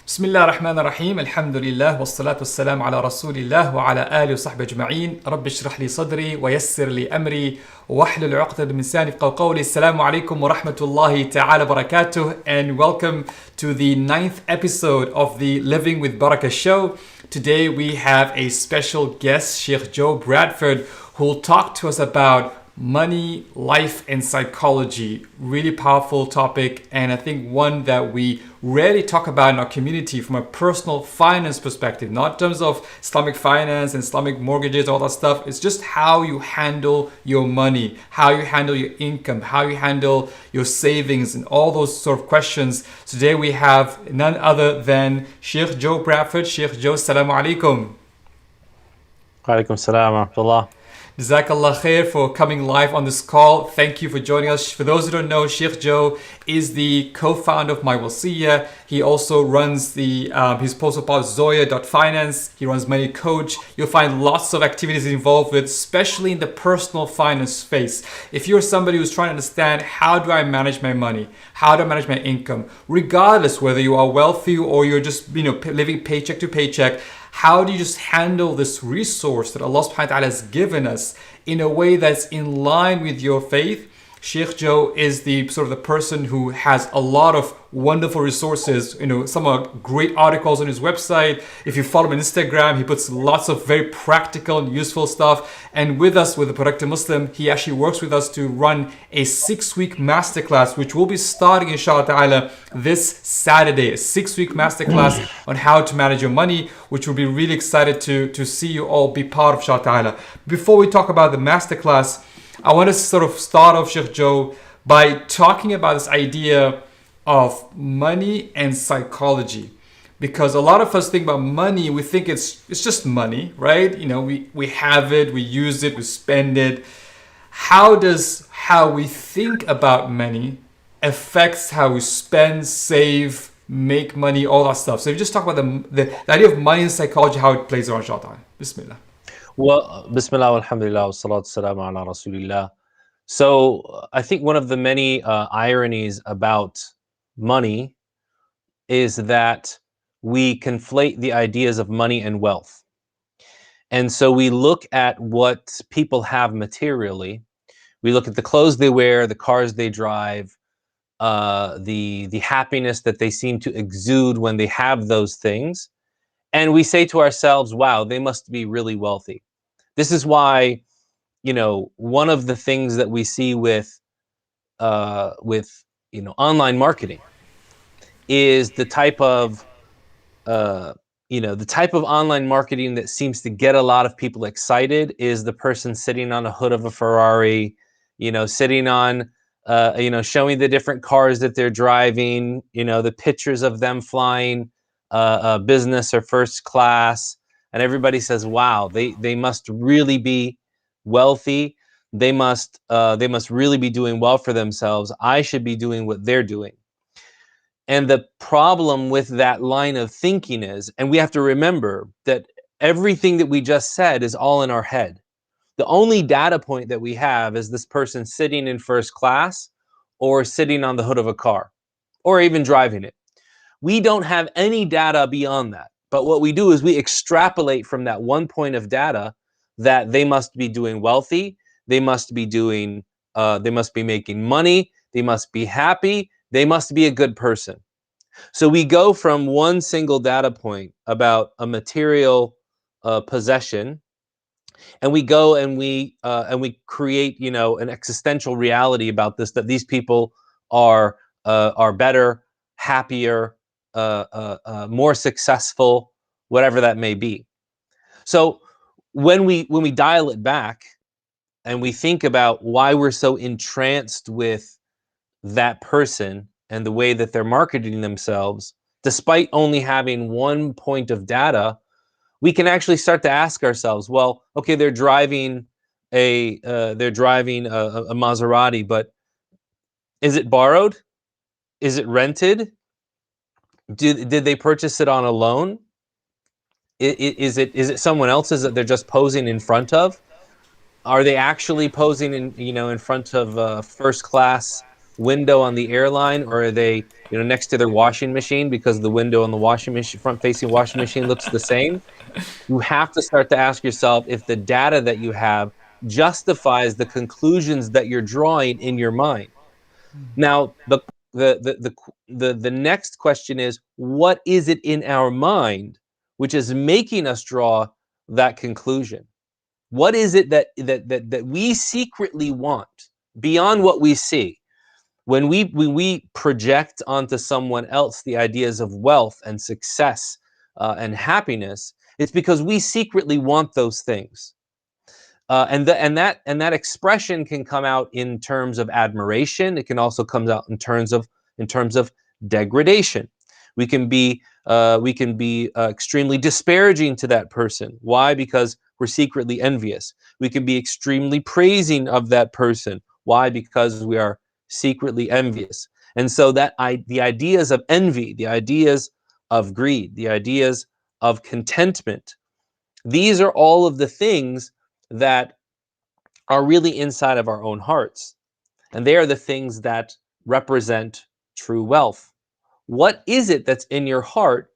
بسم الله الرحمن الرحيم الحمد لله والصلاة والسلام على رسول الله وعلى آله وصحبه أجمعين رب اشرح لي صدري ويسر لي أمري واحلل عقدة من لساني يفقهوا قولي السلام عليكم ورحمة الله تعالى وبركاته and welcome to the 9th episode of the Living with Barakah show. Today we have a special guest, Sh.Joe Bradford, who will talk to us about money, life, and psychology. Really powerful topic, and I think one that we rarely talk about in our community from a personal finance perspective, not in terms of Islamic finance and Islamic mortgages, all that stuff. It's just how you handle your money, how you handle your income, how you handle your savings, and all those sort of questions. Today we have none other than Sheikh Joe Bradford. Sheikh Joe, Assalamu alaikum. Alaikum salam wa rahmatullah. Jazakallah khair for coming live on this call. Thank you for joining us. For those who don't know, Sheikh Joe is the co-founder of My Wasiyah. He also runs his postal part Zoya.finance. He runs Money Coach. You'll find lots of activities involved with, especially in the personal finance space. If you're somebody who's trying to understand how do I manage my money, how do I manage my income, regardless whether you are wealthy or you're just living paycheck to paycheck, how do you just handle this resource that Allah subhanahu wa ta'ala has given us in a way that's in line with your faith? Sheikh Joe is the sort of the person who has a lot of wonderful resources, some are great articles on his website. If you follow him on Instagram, he puts lots of very practical and useful stuff. And with us, with the Productive Muslim, he actually works with us to run a 6-week masterclass, which will be starting, inshallah ta'ala, this Saturday. A 6-week masterclass on how to manage your money, which we'll be really excited to see you all be part of, inshallah ta'ala. Before we talk about the masterclass, I want to sort of start off, Sheikh Joe, by talking about this idea of money and psychology. Because a lot of us think about money, we think it's just money, right? We have it, we use it, we spend it. How does how we think about money affects how we spend, save, make money, all that stuff? So if you just talk about the idea of money and psychology, how it plays around, inshallah. Bismillah. Well, Bismillah, alhamdulillah, wa salatu salamu ala rasulillah. So I think one of the many ironies about money is that we conflate the ideas of money and wealth. And so we look at what people have materially. We look at the clothes they wear, the cars they drive, the happiness that they seem to exude when they have those things. And we say to ourselves, wow, they must be really wealthy. This is why, one of the things that we see with online marketing is the type of online marketing that seems to get a lot of people excited is the person sitting on a hood of a Ferrari, sitting on, showing the different cars that they're driving, the pictures of them flying business or first class, and everybody says, wow, they must really be wealthy. They must really be doing well for themselves. I should be doing what they're doing. And the problem with that line of thinking is, and we have to remember that everything that we just said is all in our head. The only data point that we have is this person sitting in first class or sitting on the hood of a car or even driving it. We don't have any data beyond that. But what we do is we extrapolate from that one point of data that they must be doing wealthy, they must be making money, they must be happy, they must be a good person. So we go from one single data point about a material possession, and we go and we create, an existential reality about this, that these people are better, happier, more successful, whatever that may be. So when we dial it back and we think about why we're so entranced with that person and the way that they're marketing themselves, despite only having one point of data, we can actually start to ask ourselves, well, okay, they're driving a Maserati, but is it borrowed? Is it rented? Did they purchase it on a loan? Is it someone else's that they're just posing in front of? Are they actually posing in front of a first class window on the airline, or are they next to their washing machine because the window on the washing machine, front-facing washing machine, looks the same. You have to start to ask yourself if the data that you have justifies the conclusions that you're drawing in your mind. Now, the next question is, what is it in our mind which is making us draw that conclusion? What is it that we secretly want beyond what we see? When we project onto someone else the ideas of wealth and success and happiness, it's because we secretly want those things. And that expression can come out in terms of admiration. It can also come out in terms of degradation. We can be extremely disparaging to that person. Why? Because we're secretly envious. We can be extremely praising of that person. Why? Because we are secretly envious. And so the ideas of envy, the ideas of greed, the ideas of contentment, these are all of the things that are really inside of our own hearts. And they are the things that represent true wealth. What is it that's in your heart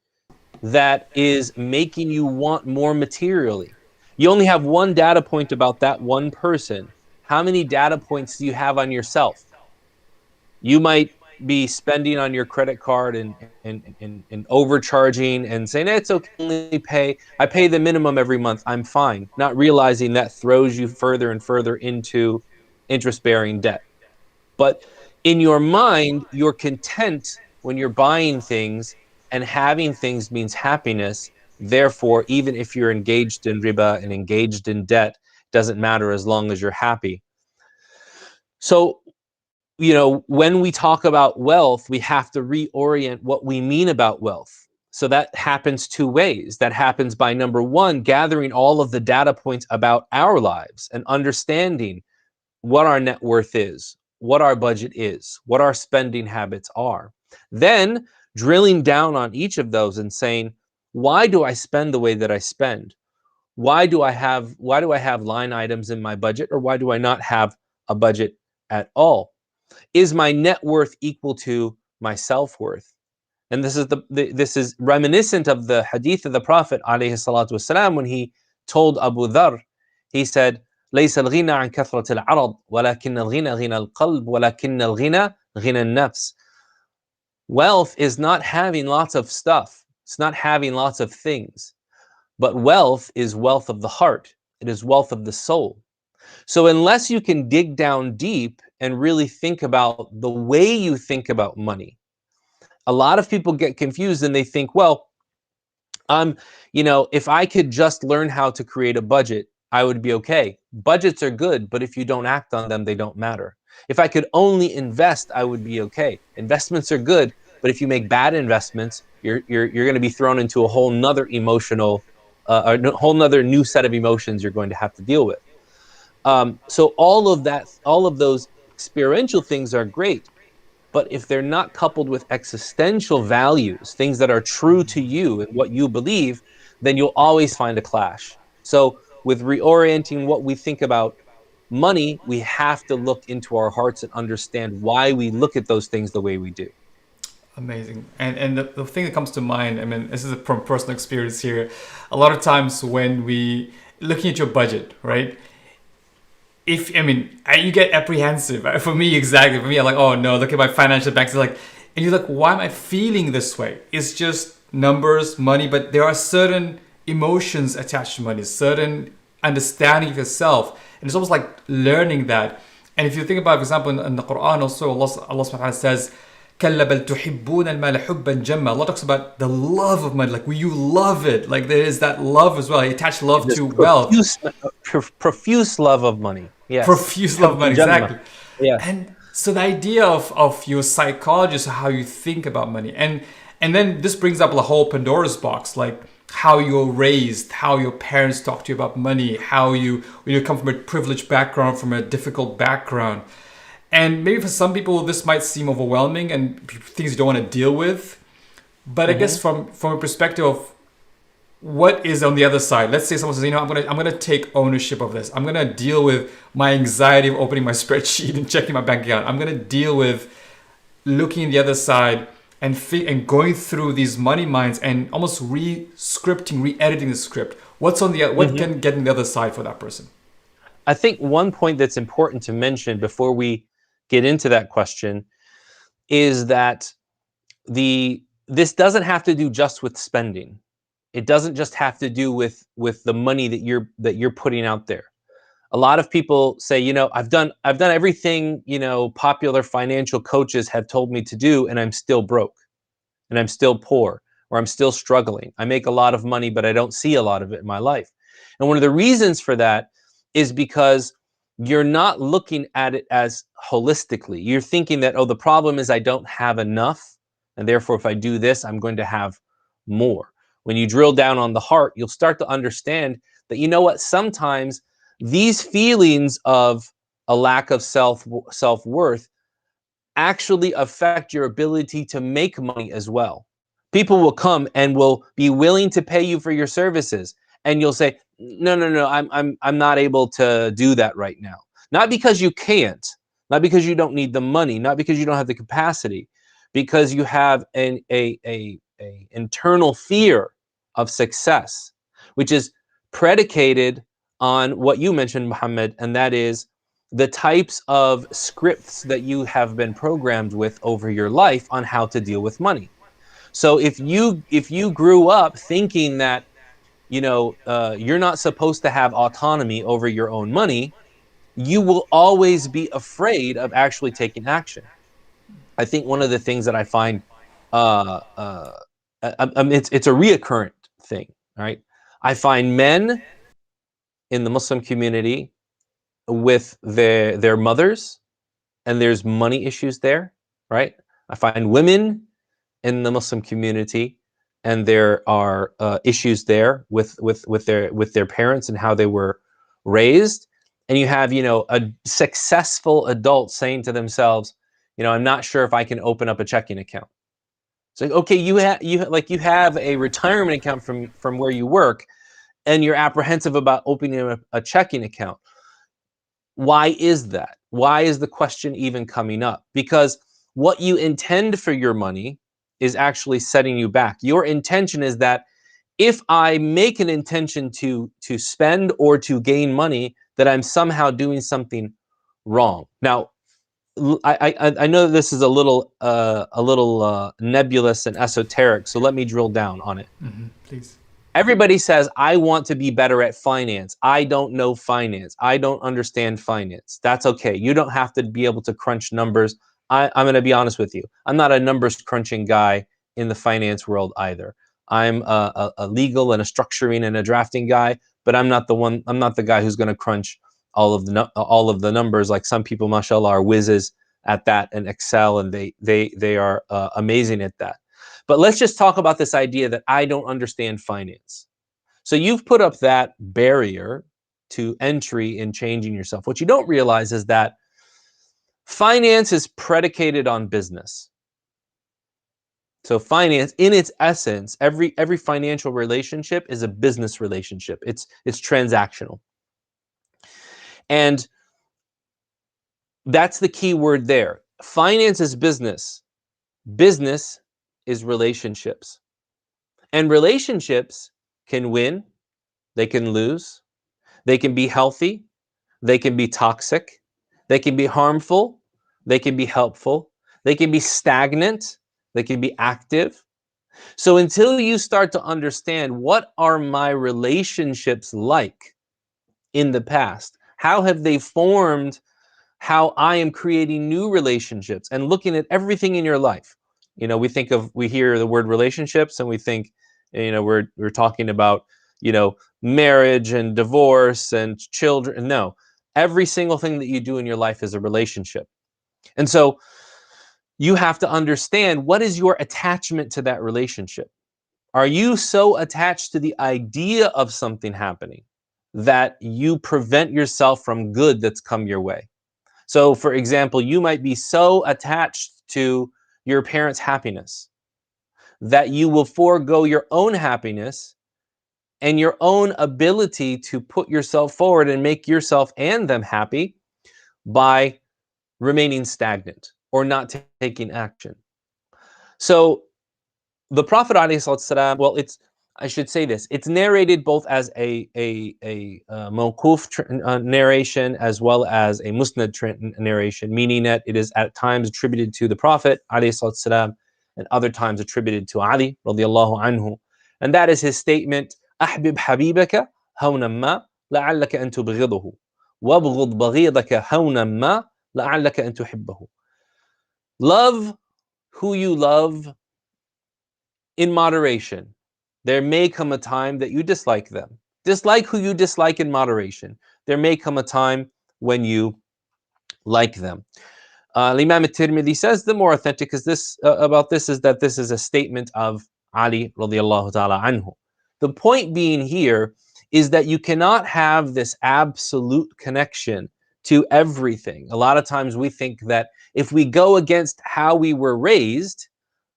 that is making you want more materially? You only have one data point about that one person. How many data points do you have on yourself? You might be spending on your credit card and overcharging and saying, it's okay, I pay the minimum every month, I'm fine, not realizing that throws you further and further into interest-bearing debt. But in your mind, you're content when you're buying things, and having things means happiness. Therefore, even if you're engaged in riba and engaged in debt, doesn't matter as long as you're happy. So, when we talk about wealth, we have to reorient what we mean about wealth. So that happens two ways. That happens by, number one, gathering all of the data points about our lives and understanding what our net worth is, what our budget is, what our spending habits are. Then drilling down on each of those and saying, why do I spend the way that I spend? Why do I have line items in my budget, or why do I not have a budget at all? Is my net worth equal to my self-worth? And this is reminiscent of the hadith of the Prophet alayhi salatu wasalam, when he told Abu Dharr, he said, ليس الغنى عن كثرة العرض ولكن الغنى غنى القلب ولكن الغنى غنى النفس. Wealth is not having lots of stuff. It's not having lots of things. But wealth is wealth of the heart. It is wealth of the soul. So unless you can dig down deep and really think about the way you think about money, a lot of people get confused and they think, well, if I could just learn how to create a budget, I would be okay. Budgets are good, but if you don't act on them, they don't matter. If I could only invest, I would be okay. Investments are good, but if you make bad investments, you're going to be thrown into a whole nother emotional, a whole nother new set of emotions you're going to have to deal with. So all of those experiential things are great, but if they're not coupled with existential values, things that are true to you and what you believe, then you'll always find a clash. So with reorienting what we think about money, we have to look into our hearts and understand why we look at those things the way we do. Amazing. And the thing that comes to mind, I mean, this is from personal experience here. A lot of times when we looking at your budget, right? You get apprehensive. For me, exactly. For me, I'm like, oh no, look at my financial banks. And you're like, why am I feeling this way? It's just numbers, money, but there are certain emotions attached to money, certain understanding of yourself. And it's almost like learning that. And if you think about, for example, in the Quran also, Allah subhanahu wa ta'ala says, كَلَّا بَلْ تُحِبُّونَ الْمَالَ حُبًّا جَمًّا. Allah talks about the love of money, like you love it. Like there is that love as well. You attach love to wealth. Profuse love of money. Yes. Profuse love of money, exactly. Yeah. And so the idea of your psychology is how you think about money. And then this brings up a whole Pandora's box, like how you're raised, how your parents talk to you about money, how you come from a privileged background, from a difficult background. And maybe for some people this might seem overwhelming and things you don't want to deal with. But I guess from a perspective of what is on the other side, let's say someone says, I'm gonna take ownership of this. I'm gonna deal with my anxiety of opening my spreadsheet and checking my bank account. I'm gonna deal with looking at the other side and going through these money minds and almost re-scripting, re-editing the script. What's on the what Mhm. can get on the other side for that person? I think one point that's important to mention before we get into that question is that this doesn't have to do just with spending. It doesn't just have to do with the money that you're putting out there. A lot of people say, I've done everything, popular financial coaches have told me to do, and I'm still broke, and I'm still poor, or I'm still struggling. I make a lot of money, but I don't see a lot of it in my life. And one of the reasons for that is because you're not looking at it as holistically. You're thinking that, oh, the problem is I don't have enough, and therefore if I do this, I'm going to have more. When you drill down on the heart, you'll start to understand that, you know what, sometimes these feelings of a lack of self-worth actually affect your ability to make money as well. People will come and will be willing to pay you for your services, and you'll say, "No, no, no, I'm not able to do that right now." Not because you can't, not because you don't need the money, not because you don't have the capacity, because you have a internal fear of success, which is predicated on what you mentioned, Muhammad, and that is the types of scripts that you have been programmed with over your life on how to deal with money. So if you grew up thinking that you're not supposed to have autonomy over your own money, you will always be afraid of actually taking action. I think one of the things that I find it's a reoccurrent thing, right? I find men in the Muslim community with their mothers, and there's money issues there, right? I find women in the Muslim community, and there are issues there with their parents and how they were raised. And you have a successful adult saying to themselves, I'm not sure if I can open up a checking account. It's like, okay, you have a retirement account from where you work, and you're apprehensive about opening a checking account. Why is that? Why is the question even coming up? Because what you intend for your money is actually setting you back. Your intention is that if I make an intention to spend or to gain money, that I'm somehow doing something wrong. Now, I know that this is a little nebulous and esoteric, so let me drill down on it. Please. Everybody says, I want to be better at finance. I don't know finance. I don't understand finance. That's okay. You don't have to be able to crunch numbers. I'm going to be honest with you. I'm not a numbers crunching guy in the finance world either. I'm a legal and a structuring and a drafting guy, but I'm not the guy who's going to crunch all of the numbers. Like some people, mashallah, are whizzes at that and excel, and they are amazing at that. But let's just talk about this idea that I don't understand finance. So you've put up that barrier to entry in changing yourself. What you don't realize is that finance is predicated on business. So finance, in its essence, every financial relationship is a business relationship. It's transactional. And that's the key word there. Finance is business. Business is relationships. And relationships can win, they can lose, they can be healthy, they can be toxic, they can be harmful, they can be helpful, they can be stagnant, they can be active. So until you start to understand what are my relationships like in the past, how have they formed how I am creating new relationships, and looking at everything in your life. We hear the word relationships and we think, we're talking about, marriage and divorce and children. No, every single thing that you do in your life is a relationship. And so you have to understand, what is your attachment to that relationship? Are you so attached to the idea of something happening that you prevent yourself from good that's come your way? So, for example, you might be so attached to your parents' happiness that you will forego your own happiness and your own ability to put yourself forward and make yourself and them happy by remaining stagnant or not taking action. So the Prophet ﷺ, well, I should say this, it's narrated both as a mawquf narration as well as a musnad narration, meaning that it is at times attributed to the Prophet ﷺ and other times attributed to Ali radiallahu anhu. And that is his statement, أحبب حبيبك هونا ما لعلك أن تبغضه وابغض بغيضك هونا ما لعلك أن تحبه. Love who you love in moderation. There may come a time that you dislike them. Dislike who you dislike in moderation. There may come a time when you like them. Imam al-Tirmidhi says the more authentic is this about this is that this is a statement of Ali radiallahu ta'ala anhu. The point being here is that you cannot have this absolute connection to everything. A lot of times we think that if we go against how we were raised,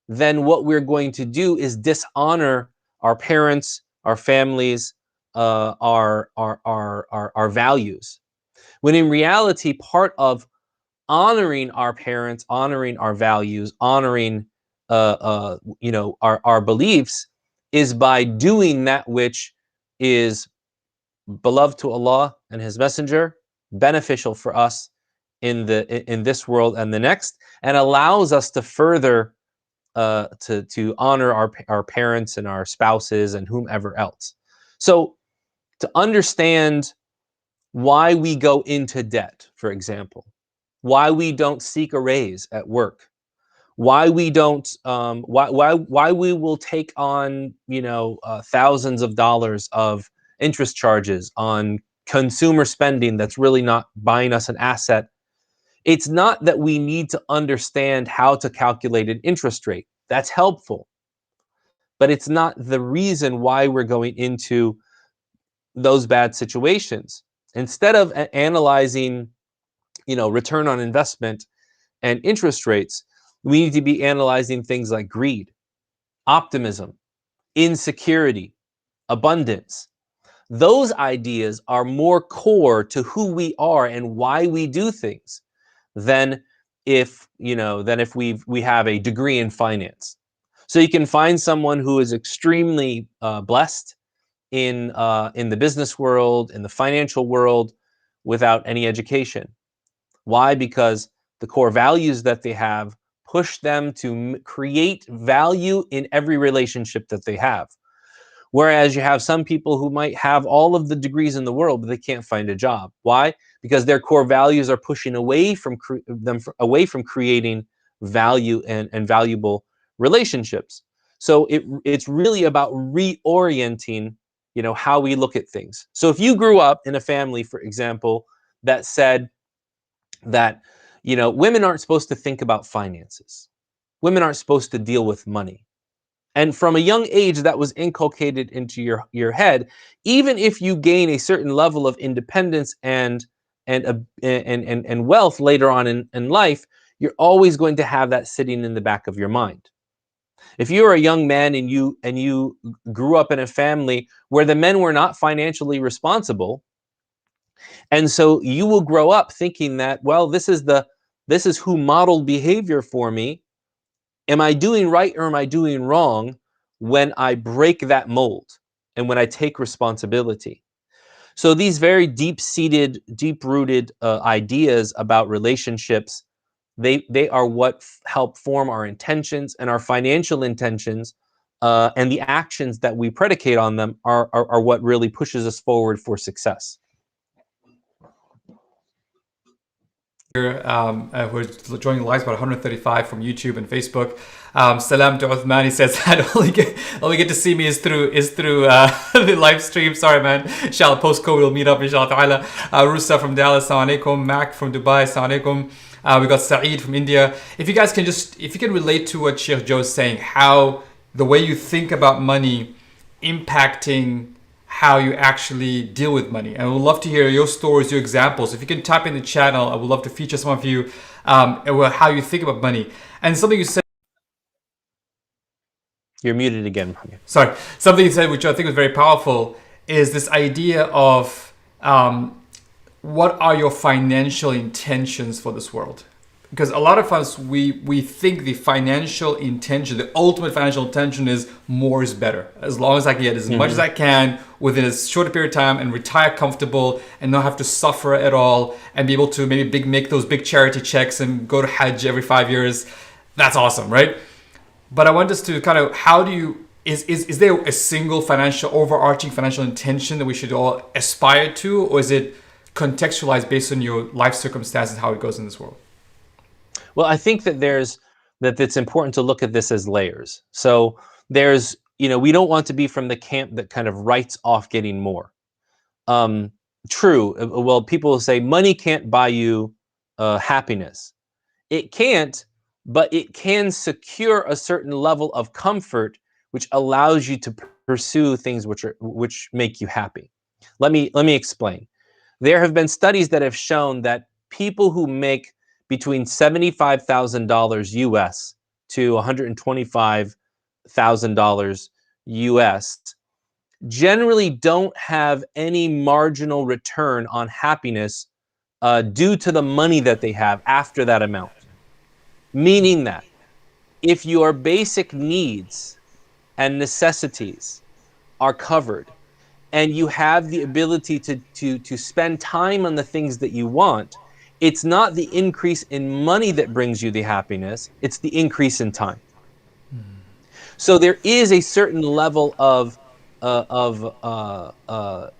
then what we're going to do is dishonor our parents, our families, our values. When in reality, part of honoring our parents, honoring our values, honoring our beliefs is by doing that which is beloved to Allah and His Messenger, beneficial for us in this world and the next, and allows us to further to honor our parents and our spouses and whomever else. So to understand why we go into debt, for example, why we don't seek a raise at work, why we don't why we will take on thousands of dollars of interest charges on consumer spending that's really not buying us an asset. It's not that we need to understand how to calculate an interest rate. That's helpful. But it's not the reason why we're going into those bad situations. Instead of analyzing, return on investment and interest rates, we need to be analyzing things like greed, optimism, insecurity, abundance. Those ideas are more core to who we are and why we do things than if we have a degree in finance. So you can find someone who is extremely blessed in the business world, in the financial world, without any education. Why? Because the core values that they have push them to create value in every relationship that they have. Whereas you have some people who might have all of the degrees in the world, but they can't find a job. Why? Because their core values are pushing away from creating value and valuable relationships. So it's really about reorienting, how we look at things. So if you grew up in a family, for example, that said that, women aren't supposed to think about finances, women aren't supposed to deal with money, and from a young age that was inculcated into your head, even if you gain a certain level of independence and wealth later on in life, you're always going to have that sitting in the back of your mind. If you're a young man and you grew up in a family where the men were not financially responsible, and so you will grow up thinking that, well, this is who modeled behavior for me. Am I doing right or am I doing wrong when I break that mold and when I take responsibility? So these very deep-seated, deep-rooted ideas about relationships, they are what help form our intentions, and our financial intentions and the actions that we predicate on them are what really pushes us forward for success. We're joining live, about 135 from YouTube and Facebook. Salam to Uthman. He says that only get to see me is through the live stream. Sorry, man. Inshallah, post COVID we'll meet up. Inshallah ta'ala. Rusa from Dallas. Assalamu alaikum. Mac from Dubai. Assalamu alaikum. We got Saeed from India. If you guys can relate to what Sheikh Joe is saying, how the way you think about money impacting how you actually deal with money. And I would love to hear your stories, your examples. If you can type in the channel, I would love to feature some of you, how you think about money. And something you said... You're muted again. Sorry. Something you said, which I think was very powerful, is this idea of what are your financial intentions for this world? because a lot of us we think the financial intention, the ultimate financial intention is more is better. As long as I can get as much as I can within a shorter period of time and retire comfortable and not have to suffer at all and be able to maybe make those big charity checks and go to Hajj every 5 years. That's awesome, right? But I want us to kind of, how do you, is there a single financial, overarching financial intention that we should all aspire to, or is it contextualized based on your life circumstances, how it goes in this world? Well, I think that it's important to look at this as layers. So there's, we don't want to be from the camp that kind of writes off getting more. True. Well, people will say money can't buy you happiness. It can't, but it can secure a certain level of comfort, which allows you to pursue things which make you happy. Let me explain. There have been studies that have shown that people who make between $75,000 US to $125,000 US generally don't have any marginal return on happiness due to the money that they have after that amount. Meaning that if your basic needs and necessities are covered and you have the ability to spend time on the things that you want, it's not the increase in money that brings you the happiness, it's the increase in time. So there is a certain level of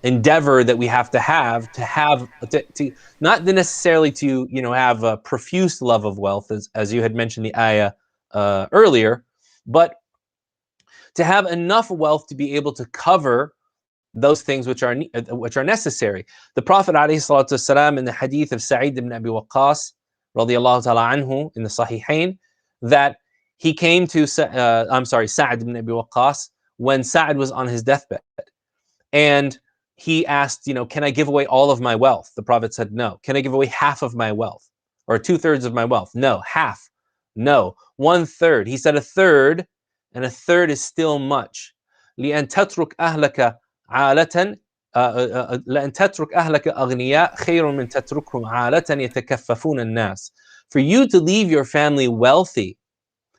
endeavor that we have to not necessarily to have a profuse love of wealth, as you had mentioned the ayah earlier, but to have enough wealth to be able to cover those things which are necessary. The Prophet ﷺ, in the hadith of Sa'id ibn Abi Waqqas radiyallahu ta'ala anhu in the Sahihain, that he came to Sa'd ibn Abi Waqqas when Sa'd was on his deathbed, and he asked, can I give away all of my wealth? The Prophet said, no. Can I give away half of my wealth, or 2/3 of my wealth? No. Half? No. 1/3? He said a third, and a third is still much. لأن تترك أهلك عالة لأن تترك أهلك أغنياء خير من تتركهم عالة يتكففون الناس. For you to leave your family wealthy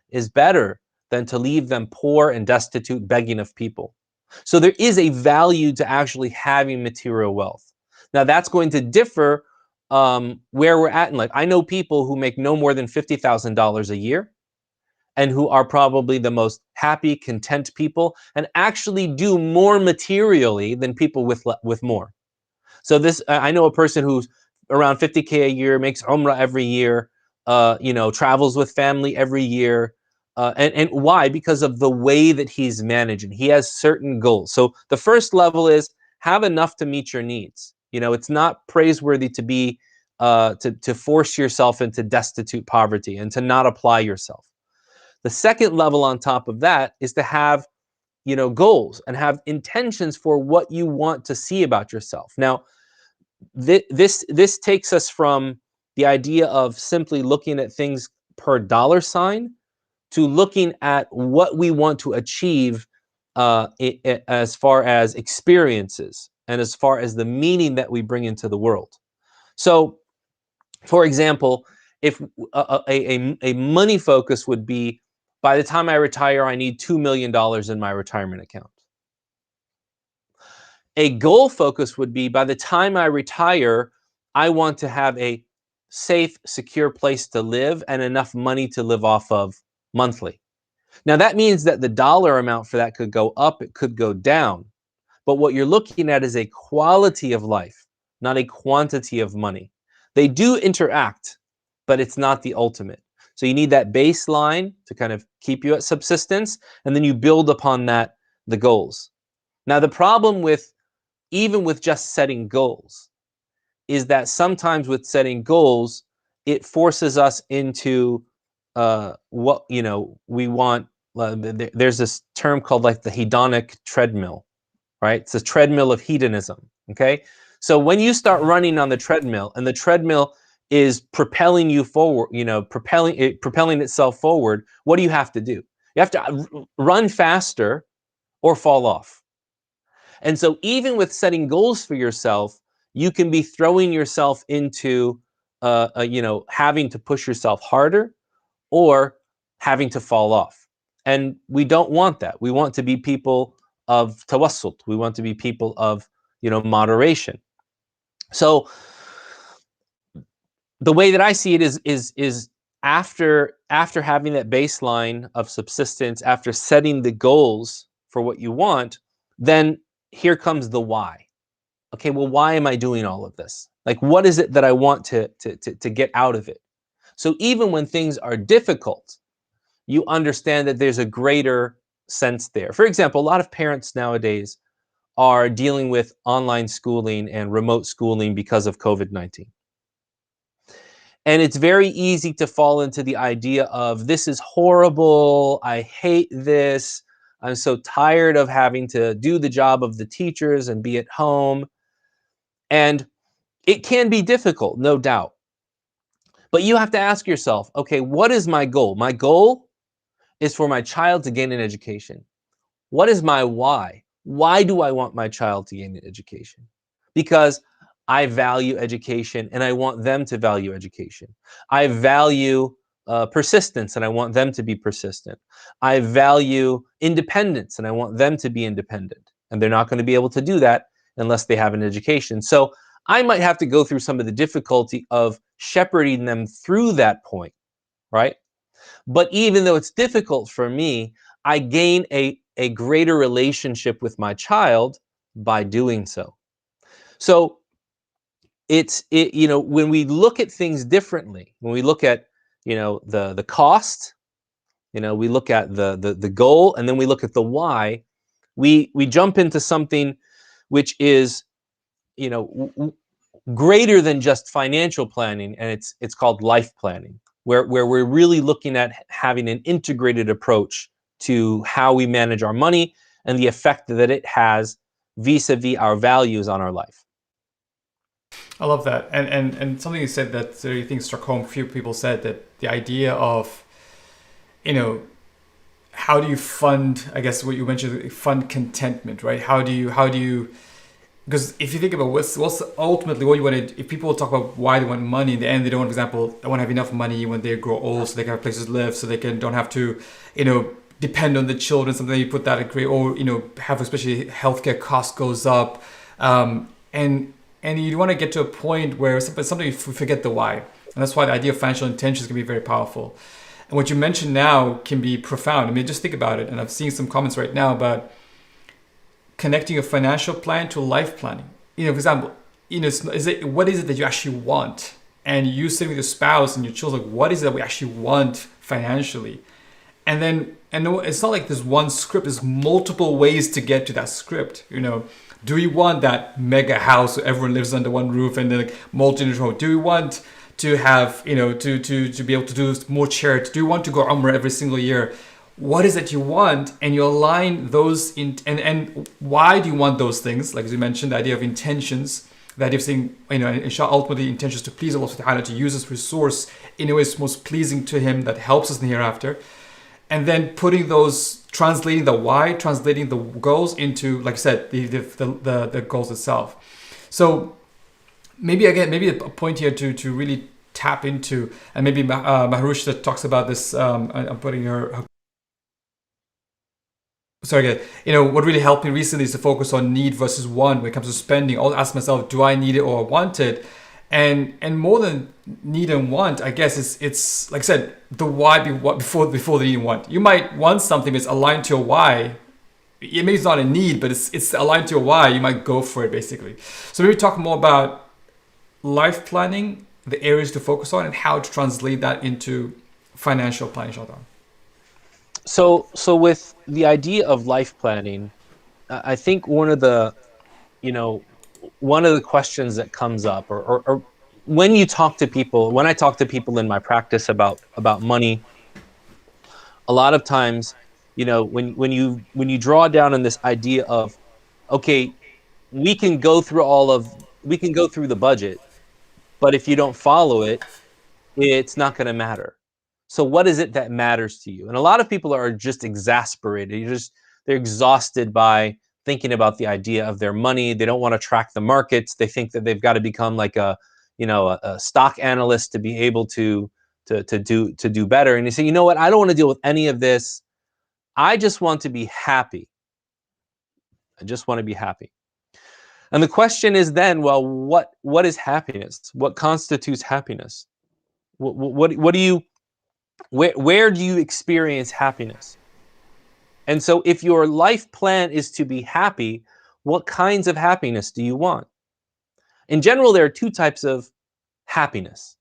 is better than to leave them poor and destitute, begging of people. So there is a value to actually having material wealth. Now that's going to differ where we're at in life. I know people who make no more than $50,000 a year and who are probably the most happy, content people, and actually do more materially than people with more. So I know a person who's around 50K a year, makes Umrah every year, travels with family every year. And why? Because of the way that he's managing. He has certain goals. So the first level is have enough to meet your needs. It's not praiseworthy to be to force yourself into destitute poverty and to not apply yourself. The second level on top of that is to have, goals and have intentions for what you want to see about yourself. Now, this takes us from the idea of simply looking at things per dollar sign to looking at what we want to achieve as far as experiences and as far as the meaning that we bring into the world. So, for example, if a money focus would be, by the time I retire, I need $2 million in my retirement account. A goal focus would be, by the time I retire, I want to have a safe, secure place to live and enough money to live off of monthly. Now that means that the dollar amount for that could go up, it could go down. But what you're looking at is a quality of life, not a quantity of money. They do interact, but it's not the ultimate. So you need that baseline to kind of keep you at subsistence, and then you build upon that the goals. Now the problem even with just setting goals is that sometimes with setting goals, it forces us into what we want. There's this term called like the hedonic treadmill, right? It's a treadmill of hedonism. Okay, so when you start running on the treadmill and the treadmill is propelling you forward, propelling itself forward, what do you have to do? You have to run faster or fall off. And so even with setting goals for yourself, you can be throwing yourself into having to push yourself harder or having to fall off. And we don't want that. We want to be people of tawassut. We want to be people of, moderation. So the way that I see it is after having that baseline of subsistence, after setting the goals for what you want, then here comes the why. Okay, well, why am I doing all of this? Like, what is it that I want to get out of it? So even when things are difficult, you understand that there's a greater sense there. For example, a lot of parents nowadays are dealing with online schooling and remote schooling because of COVID-19. And it's very easy to fall into the idea of, this is horrible, I hate this, I'm so tired of having to do the job of the teachers and be at home. And it can be difficult, no doubt. But you have to ask yourself, okay, what is my goal? My goal is for my child to gain an education. What is my why? Why do I want my child to gain an education? Because I value education and I want them to value education. I value persistence and I want them to be persistent. I value independence and I want them to be independent. And they're not going to be able to do that unless they have an education. So I might have to go through some of the difficulty of shepherding them through that point, right? But even though it's difficult for me, I gain a greater relationship with my child by doing so. So when we look at things differently, when we look at the cost, we look at the goal, and then we look at the why, we jump into something which is greater than just financial planning, and it's called life planning, where we're really looking at having an integrated approach to how we manage our money and the effect that it has vis-a-vis our values on our life. I love that. And something you said that I think struck home. A few people said that the idea of, how do you fund, I guess what you mentioned, fund contentment, right? How do you, because if you think about what's ultimately what you want to, if people talk about why they want money, in the end, they don't want, for example, they want to have enough money when they grow old so they can have places to live, so they don't have to, depend on the children, something you put that at great, or, have, especially healthcare cost goes up. And you want to get to a point where something you forget the why. And that's why the idea of financial intentions can be very powerful. And what you mentioned now can be profound. I mean, just think about it. And I've seen some comments right now about connecting a financial plan to life planning. For example, what is it that you actually want? And you sitting with your spouse and your children, like, what is it that we actually want financially? And it's not like there's one script. There's multiple ways to get to that script. Do we want that mega house where everyone lives under one roof and then like multi-generational home? Do we want to have, to be able to do more charity? Do you want to go Umrah every single year? What is it you want? And you align those in, and why do you want those things? Like as you mentioned, the idea of intentions, the idea of saying, ultimately intentions to please Allah subhanahu wa ta'ala, to use this resource in a way that's most pleasing to Him, that helps us in the hereafter. And then putting those, translating the why, translating the goals into, like I said, the goals itself. So maybe a point here to really tap into, and maybe Mahroush that talks about this. I'm putting her. Sorry, again. What really helped me recently is to focus on need versus want when it comes to spending. I'll ask myself, do I need it or want it? And more than need and want, I guess it's like I said, the why before the need and want. You might want something that's aligned to your why. Maybe it's not a need, but it's aligned to your why. You might go for it, basically. So maybe talk more about life planning, the areas to focus on, and how to translate that into financial planning. So with the idea of life planning, I think one of the questions that comes up, or when I talk to people in my practice about money, a lot of times, when you draw down on this idea of, okay, we can go through the budget, but if you don't follow it, it's not going to matter. So what is it that matters to you? And a lot of people are just exasperated. They're exhausted by thinking about the idea of their money. They don't want to track the markets. They think that they've got to become like a a stock analyst to be able to do better. And you say, you know what, I don't want to deal with any of this. I just want to be happy. I just want to be happy. And the question is then, well, what is happiness? What constitutes happiness? What do you, where do you experience happiness? And so if your life plan is to be happy, what kinds of happiness do you want? In general, there are two types of happiness.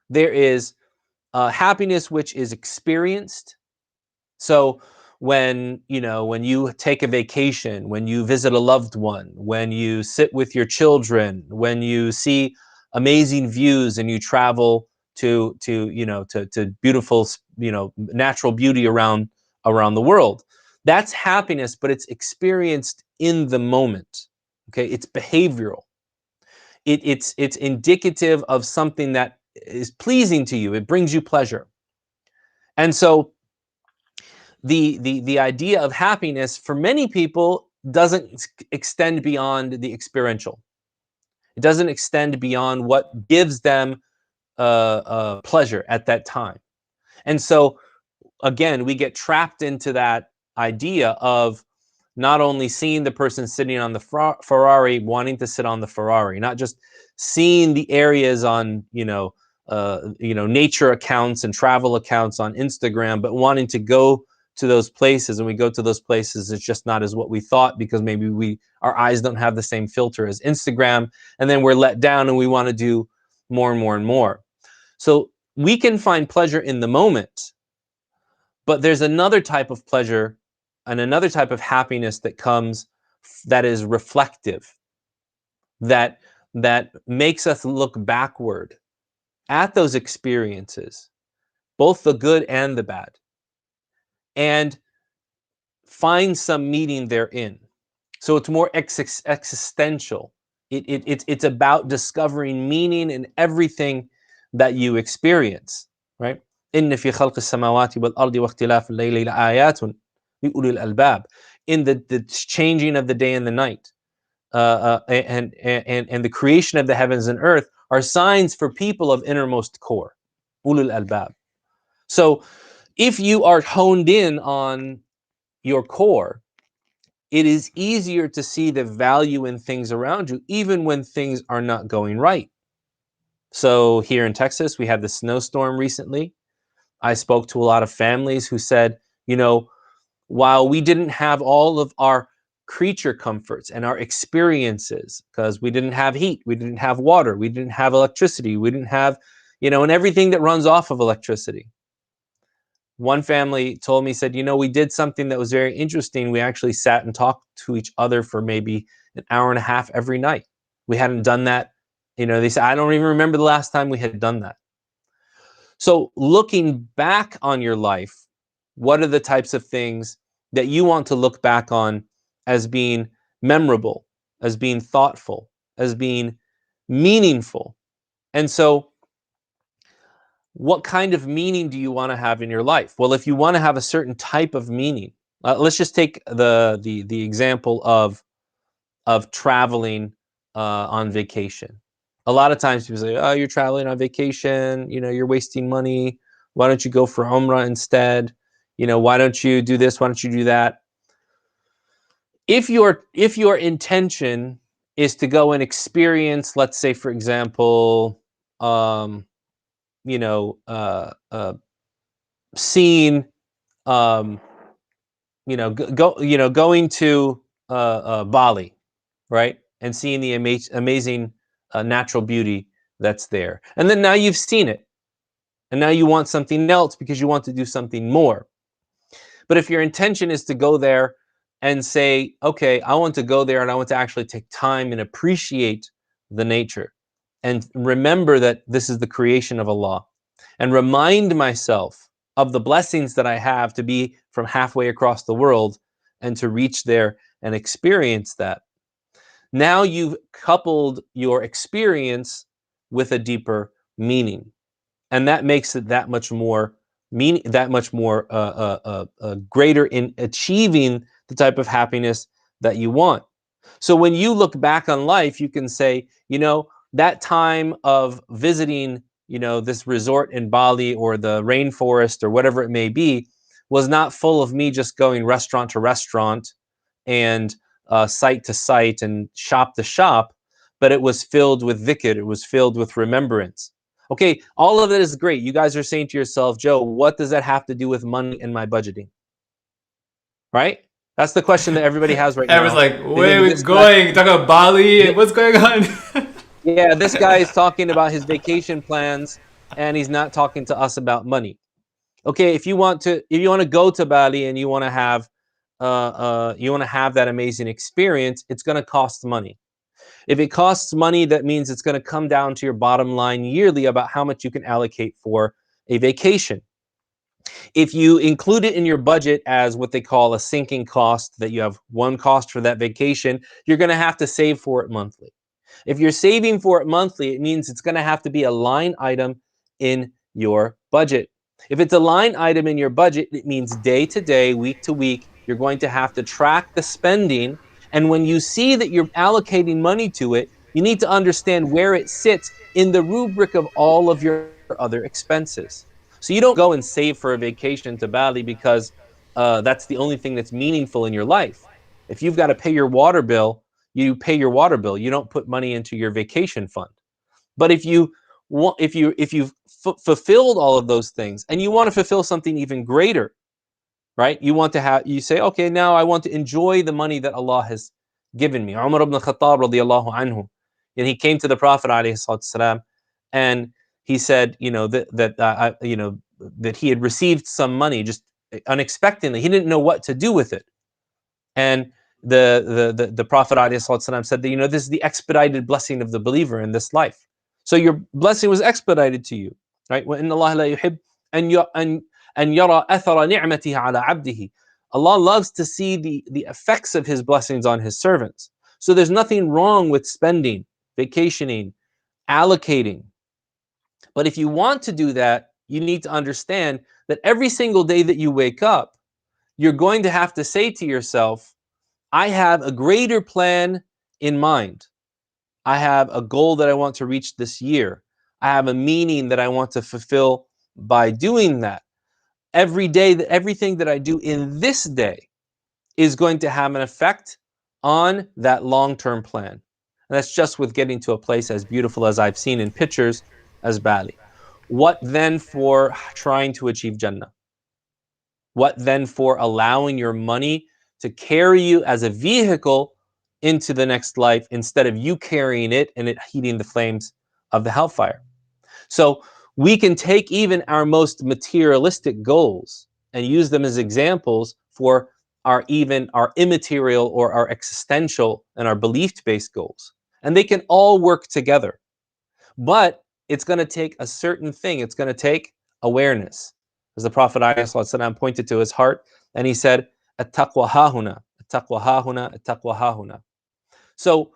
There is happiness which is experienced. So when you take a vacation, when you visit a loved one, when you sit with your children, when you see amazing views and you travel to beautiful natural beauty around the world, that's happiness, but it's experienced in the moment. Okay, it's behavioral. It's indicative of something that is pleasing to you. It brings you pleasure. And so the idea of happiness for many people doesn't extend beyond the experiential. It doesn't extend beyond what gives them pleasure at that time. And so again, we get trapped into that idea of not only seeing the person sitting on the Ferrari, wanting to sit on the Ferrari, not just seeing the areas on nature accounts and travel accounts on Instagram, but wanting to go to those places. And we go to those places, it's just not as what we thought, because maybe our eyes don't have the same filter as Instagram, and then we're let down and we want to do more and more and more. So we can find pleasure in the moment, but there's another type of pleasure and another type of happiness that comes, that is reflective, that makes us look backward at those experiences, both the good and the bad, and find some meaning therein. So it's more existential. It's about discovering meaning in everything that you experience, right? إن في خلق السماوات والأرض واختلاف الليل لآيات لأولي الألباب. In the changing of the day and the night, and the creation of the heavens and earth are signs for people of innermost core, ulul albab. So if you are honed in on your core, it is easier to see the value in things around you, even when things are not going right. So here in Texas, we had the snowstorm recently. I spoke to a lot of families who said, while we didn't have all of our creature comforts and our experiences, because we didn't have heat, we didn't have water, we didn't have electricity, we didn't have, and everything that runs off of electricity. One family told me, said, we did something that was very interesting. We actually sat and talked to each other for maybe an hour and a half every night. We hadn't done that. They said, I don't even remember the last time we had done that. So looking back on your life, what are the types of things that you want to look back on as being memorable, as being thoughtful, as being meaningful? And so what kind of meaning do you want to have in your life? Well, if you want to have a certain type of meaning, let's just take the example of traveling on vacation. A lot of times people say, oh, you're traveling on vacation, you're wasting money. Why don't you go for Umrah instead? Why don't you do this? Why don't you do that? If your intention is to go and experience, let's say, for example, seeing, going to Bali, right, and seeing the amazing natural beauty that's there, and then now you've seen it, and now you want something else because you want to do something more. But if your intention is to go there and say, okay, I want to go there and I want to actually take time and appreciate the nature and remember that this is the creation of Allah, and remind myself of the blessings that I have to be from halfway across the world and to reach there and experience that. Now you've coupled your experience with a deeper meaning, and that makes it that much more greater in achieving the type of happiness that you want. So when you look back on life, you can say, that time of visiting, this resort in Bali or the rainforest or whatever it may be, was not full of me just going restaurant to restaurant and site to site and shop to shop, but it was filled with dhikr, it was filled with remembrance. Okay, all of that is great. You guys are saying to yourself, Joe, what does that have to do with money and my budgeting? Right? That's the question that everybody has right I was now. like, They where think are we this going? Talking about Bali? guy, What's going on? yeah, this guy is talking about his vacation plans and he's not talking to us about money. Okay, if you want to go to Bali and you want to have that amazing experience, it's going to cost money. If it costs money, that means it's going to come down to your bottom line yearly about how much you can allocate for a vacation. If you include it in your budget as what they call a sinking cost, that you have one cost for that vacation, you're going to have to save for it monthly. If you're saving for it monthly, it means it's going to have to be a line item in your budget. If it's a line item in your budget, it means day to day, week to week, you're going to have to track the spending. And when you see that you're allocating money to it, you need to understand where it sits in the rubric of all of your other expenses. So you don't go and save for a vacation to Bali because that's the only thing that's meaningful in your life. If you've got to pay your water bill, you pay your water bill. You don't put money into your vacation fund. But if you've fulfilled all of those things and you want to fulfill something even greater, right? You say, okay, now I want to enjoy the money that Allah has given me. Umar ibn Khattab radiallahu anhu, and he came to the Prophet alayhi salam, and he said, that he had received some money just unexpectedly. He didn't know what to do with it, and the Prophet ﷺ said that, this is the expedited blessing of the believer in this life. So your blessing was expedited to you, right? وَإِنَّ اللَّهَ لَا يُحِبُّ أَن يَرَى أَثَرَ نِعْمَتِهِ عَلَى عَبْدِهِ. Allah loves to see the effects of His blessings on His servants. So there's nothing wrong with spending, vacationing, allocating. But if you want to do that, you need to understand that every single day that you wake up, you're going to have to say to yourself, I have a greater plan in mind. I have a goal that I want to reach this year. I have a meaning that I want to fulfill by doing that. Every day, everything that I do in this day is going to have an effect on that long-term plan. And that's just with getting to a place as beautiful as I've seen in pictures as Bali. What then for trying to achieve Jannah? What then for allowing your money to carry you as a vehicle into the next life instead of you carrying it and it heating the flames of the hellfire? So we can take even our most materialistic goals and use them as examples for our immaterial or our existential and our belief-based goals. And they can all work together. But it's going to take a certain thing. It's going to take awareness. As the Prophet ﷺ pointed to his heart and he said, "At-taqwa hahuna, at-taqwa hahuna, at-taqwa hahuna." So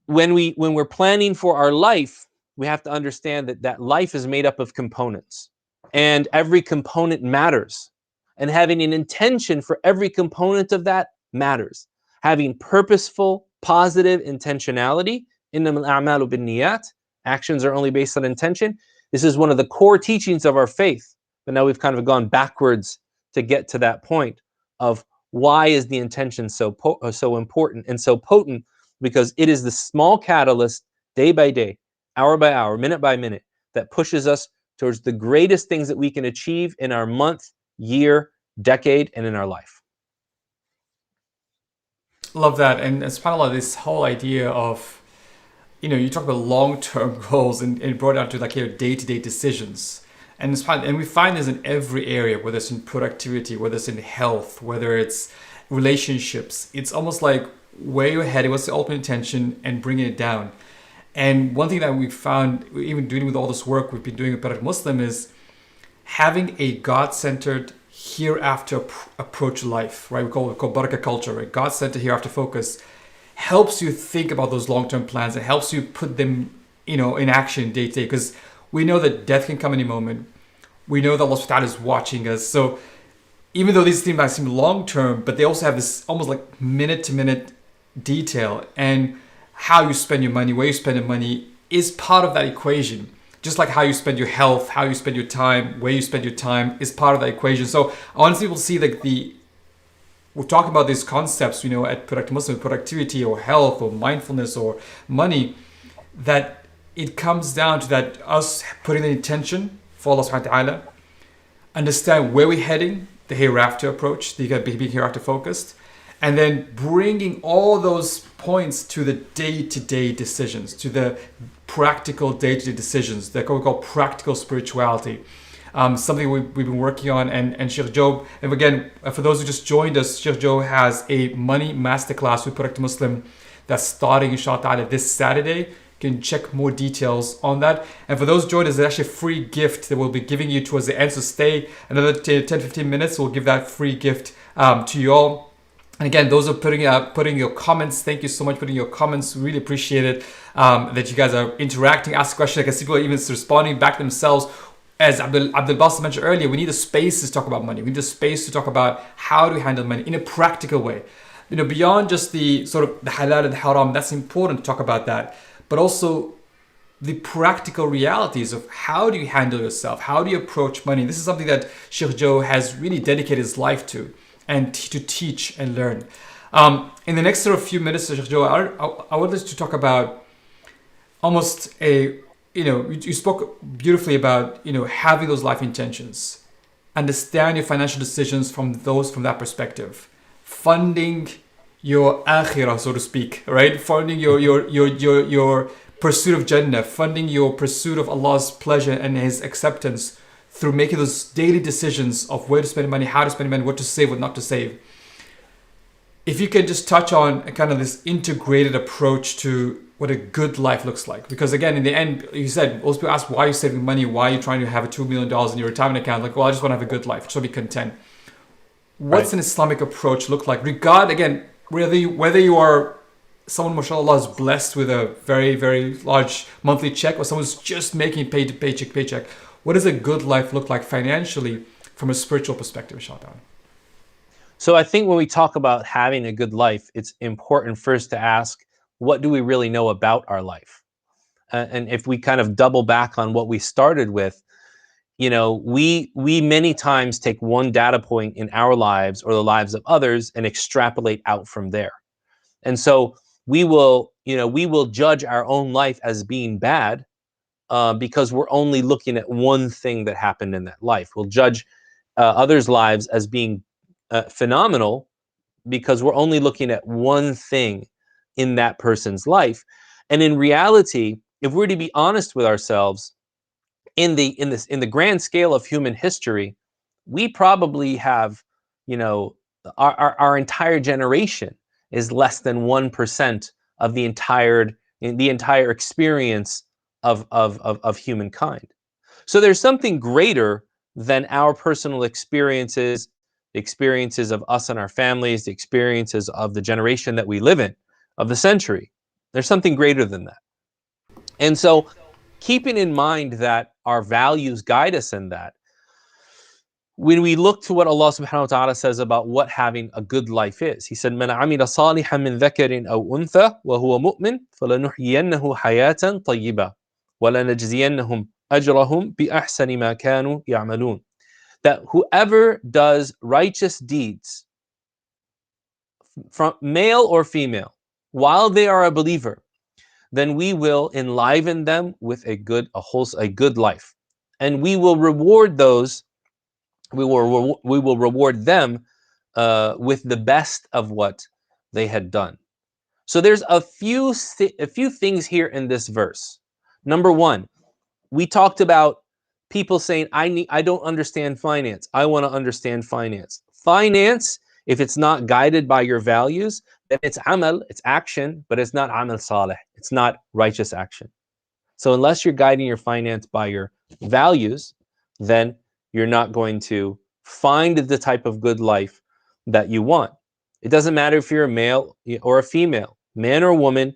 when we're planning for our life, we have to understand that life is made up of components, and every component matters. And having an intention for every component of that matters. Having purposeful, positive intentionality. إِنَّمَا الْأَعْمَالُ بِالنِّيَّاتِ. Actions are only based on intention. This is one of the core teachings of our faith. But now we've kind of gone backwards to get to that point of why is the intention so important and so potent? Because it is the small catalyst, day by day, hour by hour, minute by minute, that pushes us towards the greatest things that we can achieve in our month, year, decade, and in our life. Love that. And subhanAllah, this whole idea of, you talk about long-term goals and brought down to like your day-to-day decisions. And we find this in every area, whether it's in productivity, whether it's in health, whether it's relationships. It's almost like where you're headed, what's the ultimate intention, and bringing it down. And one thing that we found, even doing with all this work we've been doing with Better Muslim, is having a God-centered hereafter approach life, right? We call it barakah culture, right? God-centered hereafter focus helps you think about those long-term plans. It helps you put them, in action day to day, because we know that death can come any moment. We know that Allah subhanahu wa ta'ala is watching us. So even though these things might seem long-term, but they also have this almost like minute-to-minute detail. And how you spend your money, where you spend your money is part of that equation. Just like how you spend your health, how you spend your time, where you spend your time is part of that equation. So I want people to see like we're talking about these concepts, at Productive Muslim, productivity or health or mindfulness or money, that it comes down to that us putting the intention for Allah subhanahu wa ta'ala, understand where we're heading, the hereafter approach, being hereafter focused, and then bringing all those points to the day-to-day decisions, to the practical day-to-day decisions, that we call practical spirituality. Something we've been working on, and Sh.Joe, and again, for those who just joined us, Sh.Joe has a money masterclass with Productive Muslim that's starting inshallah this Saturday. You can check more details on that. And for those joined us, there's actually a free gift that we'll be giving you towards the end. So stay another 10-15 minutes. We'll give that free gift to you all. And again, those are putting your comments. Thank you so much for putting your comments. Really appreciate it that you guys are interacting, ask questions. I can see people are even responding back themselves. As Abdul Basit mentioned earlier, we need a space to talk about money. We need a space to talk about how do we handle money in a practical way. Beyond just the sort of the halal and the haram, that's important to talk about that. But also the practical realities of how do you handle yourself? How do you approach money? This is something that Sh.Joe has really dedicated his life to and to teach and learn. In the next sort of few minutes, Sh.Joe, I want us to talk about almost you spoke beautifully about, having those life intentions, understand your financial decisions from that perspective, funding your akhirah, so to speak, right? Funding your pursuit of Jannah, funding your pursuit of Allah's pleasure and His acceptance through making those daily decisions of where to spend money, how to spend money, what to save, what not to save. If you can just touch on kind of this integrated approach to what a good life looks like. Because again, in the end, you said, most people ask, why are you saving money? Why are you trying to have $2 million in your retirement account? Like, well, I just want to have a good life. I just want to be content. What's an Islamic approach look like? Whether you are someone, mashallah, is blessed with a very, very large monthly check, or someone's just making paycheck. What does a good life look like financially from a spiritual perspective, inshallah? So I think when we talk about having a good life, it's important first to ask, what do we really know about our life? And if we kind of double back on what we started with, we many times take one data point in our lives or the lives of others and extrapolate out from there. And so we will judge our own life as being bad because we're only looking at one thing that happened in that life. We'll judge others' lives as being phenomenal because we're only looking at one thing in that person's life. And in reality, if we're to be honest with ourselves, in the grand scale of human history, we probably have, our entire generation is less than 1% of the entire experience of humankind. So there's something greater than our personal experiences, the experiences of us and our families, the experiences of the generation that we live in, of the century. There's something greater than that. And so keeping in mind that our values guide us in that, when we look to what Allah subhanahu wa ta'ala says about what having a good life is, He said, مَنْ عَمِلَ صَالِحًا مِنْ ذَكَرٍ أَوْ أُنْثَى وَهُوَ مُؤْمِنٌ فَلَنُحْيِيَنَّهُ حَيَاةً طَيِّبَةً وَلَنَجْزِيَنَّهُمْ أَجْرَهُمْ بِأَحْسَنِ مَا كَانُوا يَعْمَلُونَ. That whoever does righteous deeds, from male or female, while they are a believer, then we will enliven them with a good life, and we will reward those. We will reward them with the best of what they had done. So there's a few things here in this verse. Number one, we talked about people saying, I don't understand finance. I want to understand finance. Finance, if it's not guided by your values, then it's amal, it's action, but it's not amal salih. It's not righteous action. So unless you're guiding your finance by your values, then you're not going to find the type of good life that you want. It doesn't matter if you're a male or a female, man or woman,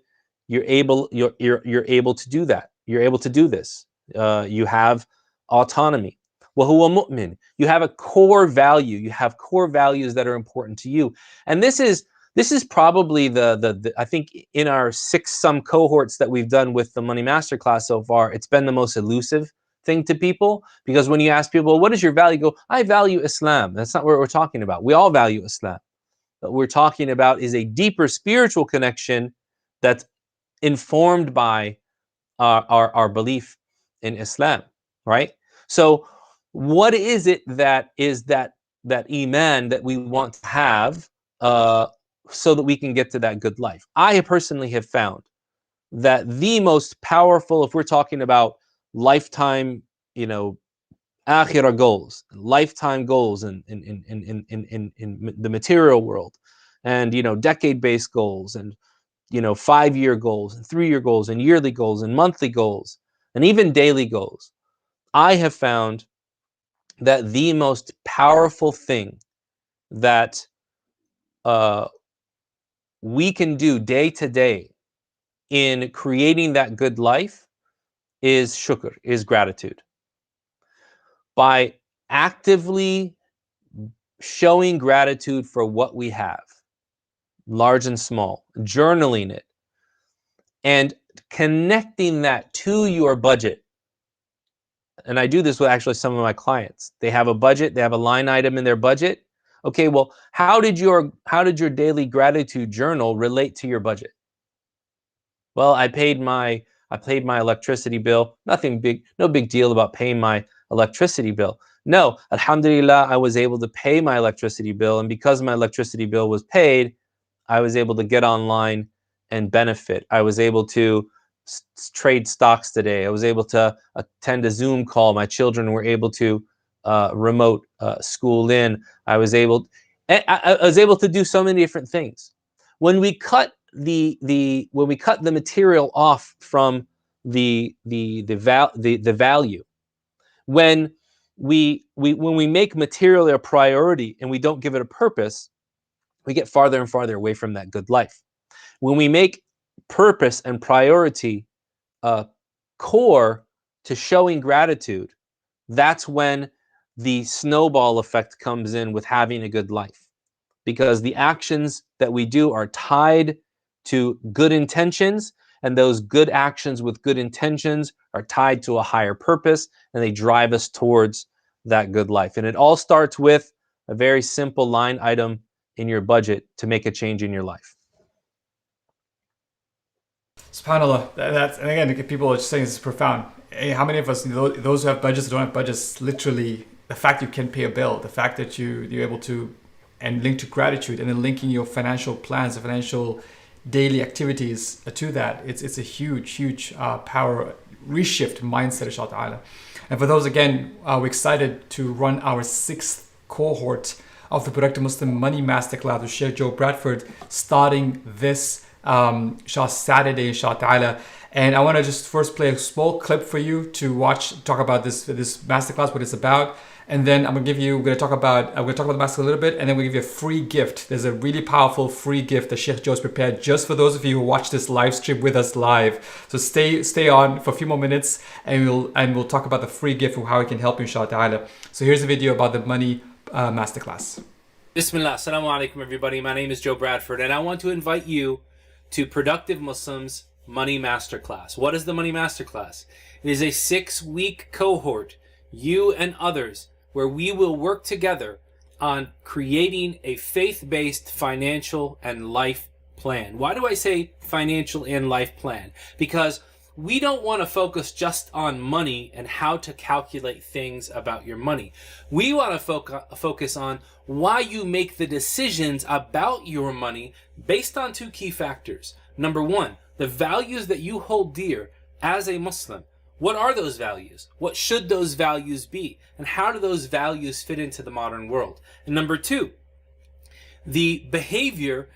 you're able to do that. You're able to do this. You have autonomy. وَهُوَ مُؤْمِنٌ. You have a core value. You have core values that are important to you. And this is This is probably the I think in our 6 cohorts that we've done with the Money Masterclass so far, it's been the most elusive thing to people, because when you ask people, what is your value? Go, I value Islam. That's not what we're talking about. We all value Islam. What we're talking about is a deeper spiritual connection that's informed by our belief in Islam, right? So what is it that is that iman that we want to have, so that we can get to that good life? I personally have found that the most powerful, if we're talking about lifetime, akhirah goals, lifetime goals in the material world, and decade-based goals, and 5-year goals, and 3-year goals, and yearly goals, and monthly goals, and even daily goals. I have found that the most powerful thing that we can do day to day in creating that good life is shukr, is gratitude. By actively showing gratitude for what we have, large and small, journaling it, and connecting that to your budget. And I do this with actually some of my clients. They have a budget, they have a line item in their budget. Okay, well, how did your daily gratitude journal relate to your budget? Well, I paid my electricity bill. Nothing big, no big deal about paying my electricity bill. No, alhamdulillah, I was able to pay my electricity bill, and because my electricity bill was paid, I was able to get online and benefit. I was able to trade stocks today. I was able to attend a Zoom call. My children were able to remote school in. I was able to do so many different things. When we cut the material off from the value, when we make material a priority and we don't give it a purpose, we get farther and farther away from that good life. When we make purpose and priority core to showing gratitude, that's when the snowball effect comes in with having a good life, because the actions that we do are tied to good intentions, and those good actions with good intentions are tied to a higher purpose, and they drive us towards that good life. And it all starts with a very simple line item in your budget to make a change in your life. SubhanAllah, that's, and again, people are just saying this is profound. How many of us, those who have budgets, don't have budgets, literally the fact you can pay a bill, the fact that you're able to, and link to gratitude, and then linking your financial plans, the financial daily activities to that, it's a huge power reshift mindset, inshallah. And for those, again, we're excited to run our 6th cohort of the Productive Muslim Money Masterclass with Sh.Joe Bradford starting this Saturday, inshallah. And I want to just first play a small clip for you to watch, talk about this masterclass, what it's about. And then we're going to talk about the masterclass a little bit, and then we'll give you a free gift. There's a really powerful free gift that Sheikh Joe has prepared just for those of you who watch this live stream with us live. So stay on for a few more minutes, and we'll talk about the free gift and how it can help you, inshallah. So here's a video about the money masterclass. Bismillah, assalamu alaikum everybody. My name is Joe Bradford, and I want to invite you to Productive Muslims Money Masterclass. What is the Money Masterclass? It is a 6-week cohort, you and others, where we will work together on creating a faith-based financial and life plan. Why do I say financial and life plan? Because we don't want to focus just on money and how to calculate things about your money. We want to focus on why you make the decisions about your money based on 2 key factors. Number 1, the values that you hold dear as a Muslim. What are those values? What should those values be? And how do those values fit into the modern world? And number 2, the behavior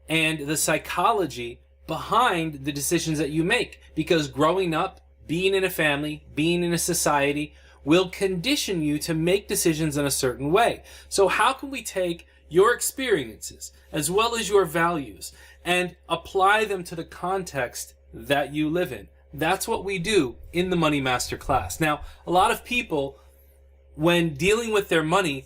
and the psychology behind the decisions that you make. Because growing up, being in a family, being in a society will condition you to make decisions in a certain way. So how can we take your experiences as well as your values and apply them to the context that you live in? That's what we do in the Money Masterclass. Now, a lot of people, when dealing with their money,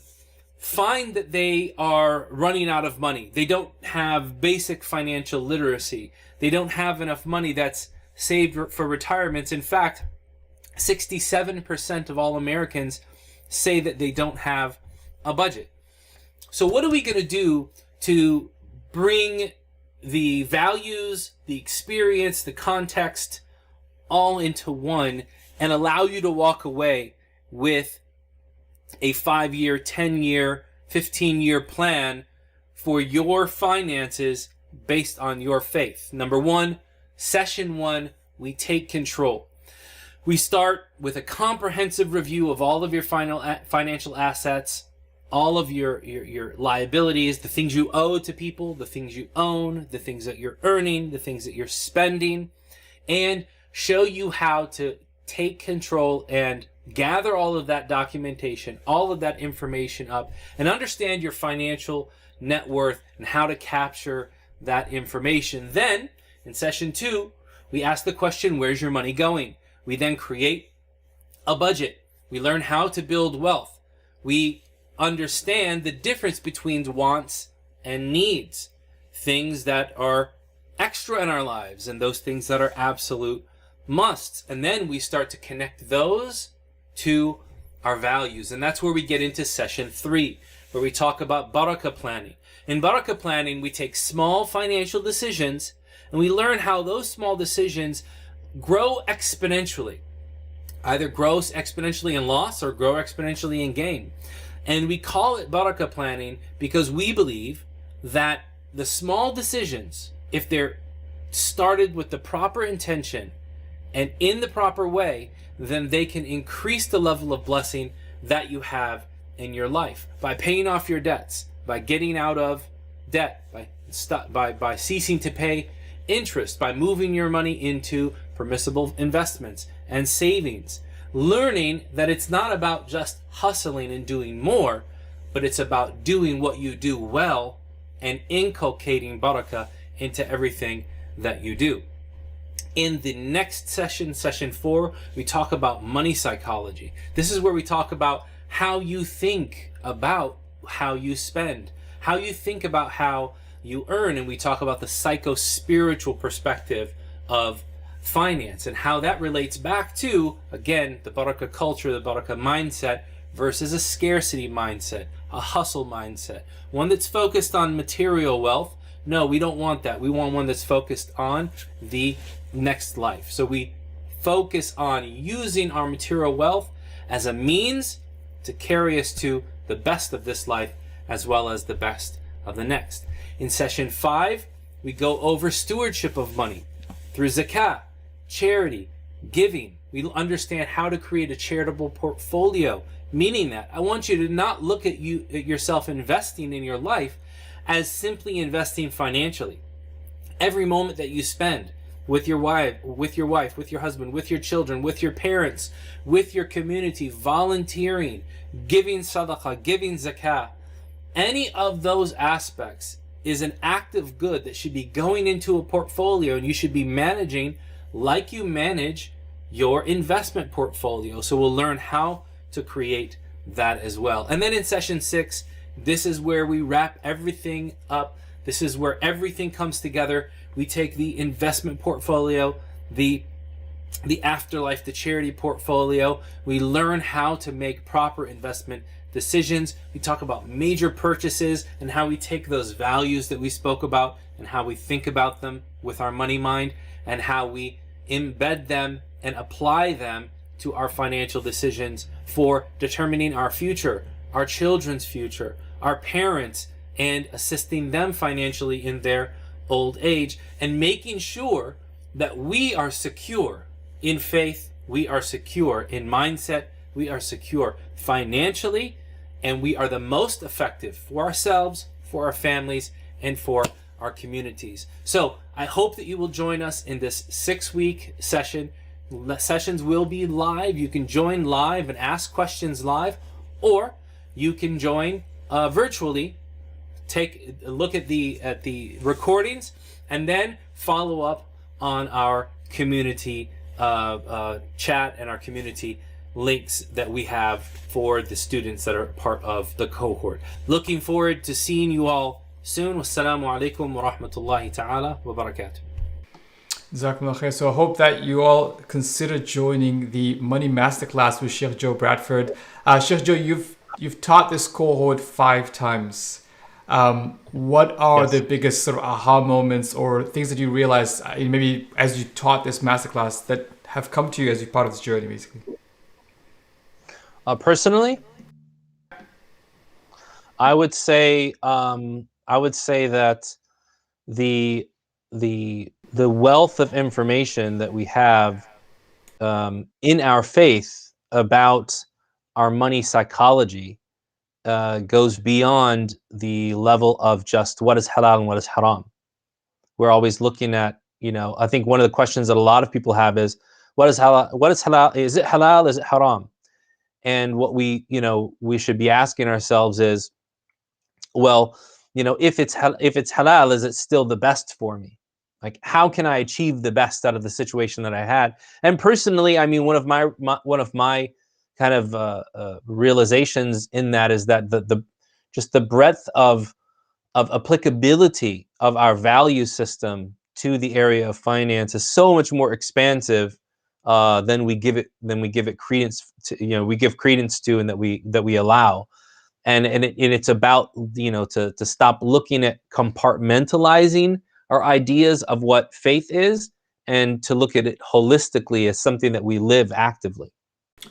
find that they are running out of money. They don't have basic financial literacy. They don't have enough money that's saved for retirements. In fact, 67% of all Americans say that they don't have a budget. So what are we going to do to bring the values, the experience, the context all into one and allow you to walk away with a 5-year, 10-year, 15-year plan for your finances based on your faith? Number one, session 1, we take control. We start with a comprehensive review of all of your financial assets, all of your liabilities, the things you owe to people, the things you own, the things that you're earning, the things that you're spending, and show you how to take control and gather all of that documentation, all of that information up, and understand your financial net worth and how to capture that information. Then, in session 2, we ask the question, where's your money going? We then create a budget. We learn how to build wealth. We understand the difference between wants and needs, things that are extra in our lives and those things that are absolute musts. And then we start to connect those to our values. And that's where we get into session 3, where we talk about barakah planning. In barakah planning, we take small financial decisions and we learn how those small decisions grow exponentially. Either grow exponentially in loss or grow exponentially in gain. And we call it barakah planning because we believe that the small decisions, if they're started with the proper intention and in the proper way, then they can increase the level of blessing that you have in your life. By paying off your debts, by getting out of debt, by ceasing to pay interest, by moving your money into permissible investments and savings. Learning that it's not about just hustling and doing more, but it's about doing what you do well and inculcating barakah into everything that you do. In the next session, session 4, we talk about money psychology. This is where we talk about how you think about how you spend, how you think about how you earn, and we talk about the psycho-spiritual perspective of finance and how that relates back to, again, the barakah culture, the barakah mindset versus a scarcity mindset, a hustle mindset, one that's focused on material wealth. No, we don't want that. We want one that's focused on the next life. So we focus on using our material wealth as a means to carry us to the best of this life as well as the best of the next. In session 5, we go over stewardship of money through zakah, charity, giving. We understand how to create a charitable portfolio, meaning that I want you to not look at yourself investing in your life as simply investing financially. Every moment that you spend with your wife, with your husband, with your children, with your parents, with your community, volunteering, giving sadaqah, giving zakah, any of those aspects is an act of good that should be going into a portfolio, and you should be managing like you manage your investment portfolio. So we'll learn how to create that as well. And then in session 6, this is where we wrap everything up. This is where everything comes together. We take the investment portfolio, the afterlife, the charity portfolio. We learn how to make proper investment decisions. We talk about major purchases and how we take those values that we spoke about and how we think about them with our money mind and how we embed them and apply them to our financial decisions for determining our future, our children's future, our parents, and assisting them financially in their old age, and making sure that we are secure in faith, we are secure in mindset, we are secure financially, and we are the most effective for ourselves, for our families, and for our communities. So I hope that you will join us in this 6-week session. Sessions will be live. You can join live and ask questions live, or you can join virtually. Take a look at the recordings and then follow up on our community chat and our community links that we have for the students that are part of the cohort. Looking forward to seeing you all soon. Wassalamu alaikum wa rahmatullahi ta'ala wa barakatuh. Jazakumullah khair. So I hope that you all consider joining the Money Masterclass with Sh.Joe Bradford. Sh.Joe, you've taught this cohort 5 times. What are the biggest sort of aha moments or things that you realized maybe as you taught this masterclass that have come to you as you're part of this journey, basically? Personally, I would say that the wealth of information that we have in our faith about our money psychology goes beyond the level of just what is halal and what is haram. We're always looking at, I think one of the questions that a lot of people have is, what is halal? What is halal? Is it halal? Is it haram? And what we should be asking ourselves is, well, if it's halal, is it still the best for me? Like, how can I achieve the best out of the situation that I had? And personally, I mean, one of my kind of realizations in that is that the breadth of applicability of our value system to the area of finance is so much more expansive than we give it credence to. We give credence to, and that we allow. And it's about to stop looking at compartmentalizing our ideas of what faith is, and to look at it holistically as something that we live actively.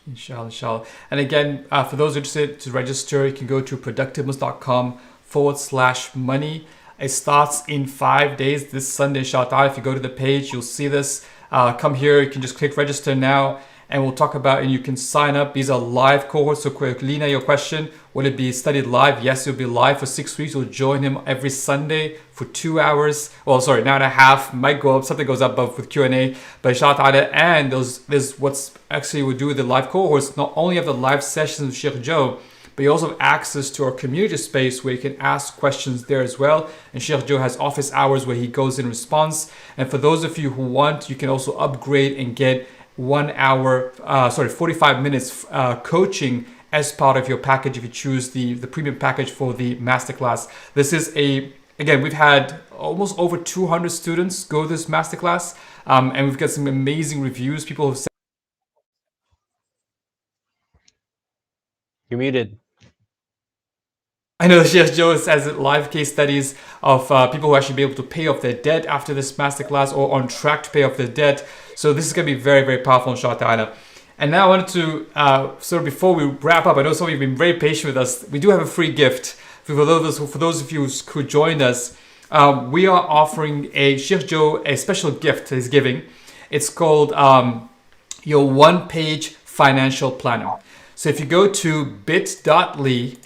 Inshallah. And again, for those interested to register, you can go to productivemus.com/money. It starts in 5 days, this Sunday, inshallah. If you go to the page, you'll see this. Come here, you can just click register now, and we'll talk about, and you can sign up. These are live cohorts. So Lena, your question, will it be studied live? Yes, it'll be live for 6 weeks. You'll join him every Sunday for 2 hours. Well, sorry, 9.5. Might go up, something goes up with Q&A. But inshallah, and there's what's actually we'll do with the live cohorts. Not only have the live sessions with Sheikh Joe, but you also have access to our community space where you can ask questions there as well. And Sheikh Joe has office hours where he goes in response. And for those of you who want, you can also upgrade and get 45 minutes coaching as part of your package if you choose the premium package for the masterclass. This is again, we've had almost over 200 students go this masterclass, and we've got some amazing reviews. People have said, You're muted. I know Sheikh Joe has live case studies of people who actually be able to pay off their debt after this masterclass, or on track to pay off their debt. So this is going to be very, very powerful, inshallah. And now I wanted to, before we wrap up, I know some of you have been very patient with us. We do have a free gift for those of you who joined us. We are offering Sheikh Joe a special gift that he's giving. It's called your one-page financial planner. So if you go to bit.ly/Joe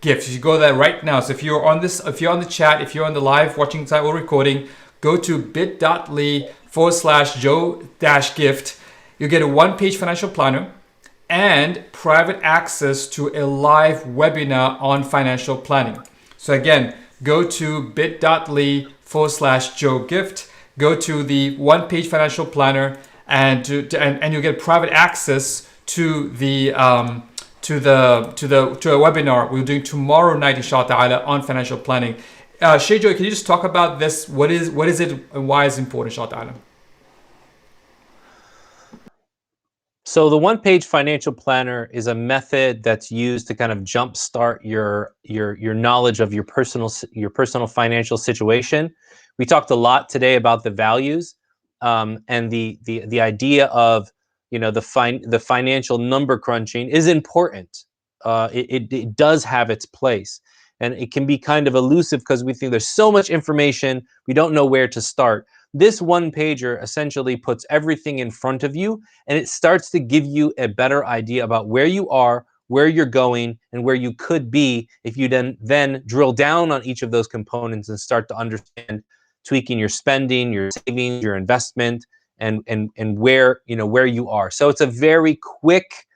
Gift. You go there right now. So if you're on the chat, if you're on the live watching side or recording, go to bit.ly/Joe-Gift. You'll get a one-page financial planner and private access to a live webinar on financial planning. So again, go to bit.ly/Joe-Gift. Go to the one-page financial planner, and you'll get private access to the to a webinar we're doing tomorrow night, inshallah, on financial planning. Sheikh Joe, can you just talk about this? What is it, and why is it important, inshallah? So the one-page financial planner is a method that's used to kind of jumpstart your knowledge of your personal financial situation. We talked a lot today about the values, and the idea of the financial number crunching is important. It does have its place, and it can be kind of elusive because we think there's so much information we don't know where to start. This one pager essentially puts everything in front of you, and it starts to give you a better idea about where you are, where you're going, and where you could be if you then drill down on each of those components and start to understand tweaking your spending, your savings, your investment, and where you are. So it's a very quick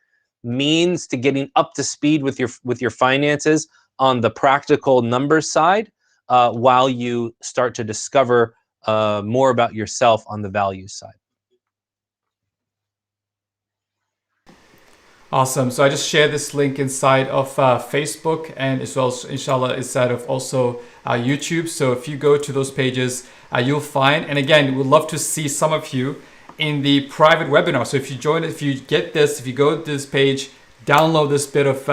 means to getting up to speed with your finances on the practical numbers side, while you start to discover more about yourself on the values side. Awesome. So I just shared this link inside of Facebook, and as well as, inshallah, inside of also YouTube. So if you go to those pages, you'll find, and again, we'd love to see some of you in the private webinar. So if you join, if you get this, if you go to this page, download this bit of,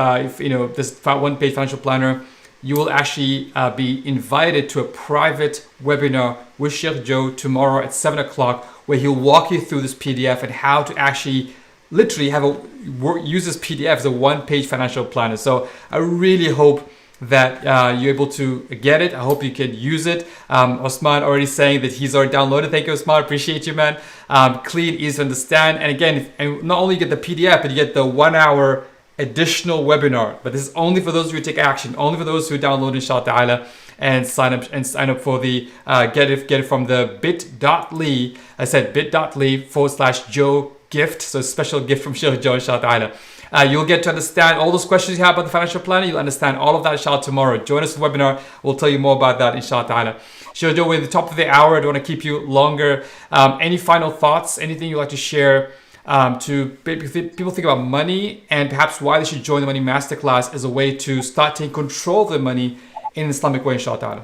this one-page financial planner, you will actually be invited to a private webinar with Sheikh Joe tomorrow at 7 o'clock, where he'll walk you through this PDF and how to actually literally use this PDF as a one-page financial planner. So I really hope that you're able to get it. I hope you can use it. Osman already saying that he's already downloaded. Thank you, Osman. Appreciate you, man. Clean, easy to understand. And again, and not only get the PDF, but you get the 1 hour additional webinar. But this is only for those who take action, only for those who download inshallah ta'ala and sign up for the get it from the bit.ly. I said bit.ly/Joe gift. So a special gift from Sheikh Joe inshallah ta'ala. You'll get to understand all those questions you have about the financial planner. You'll understand all of that inshallah tomorrow. Join us in the webinar. We'll tell you more about that inshallah ta'ala. Sheikh Joe, we're at the top of the hour. I don't want to keep you longer. Any final thoughts? Anything you'd like to share to people think about money and perhaps why they should join the Money Masterclass as a way to start taking control of their money in an Islamic way inshallah ta'ala?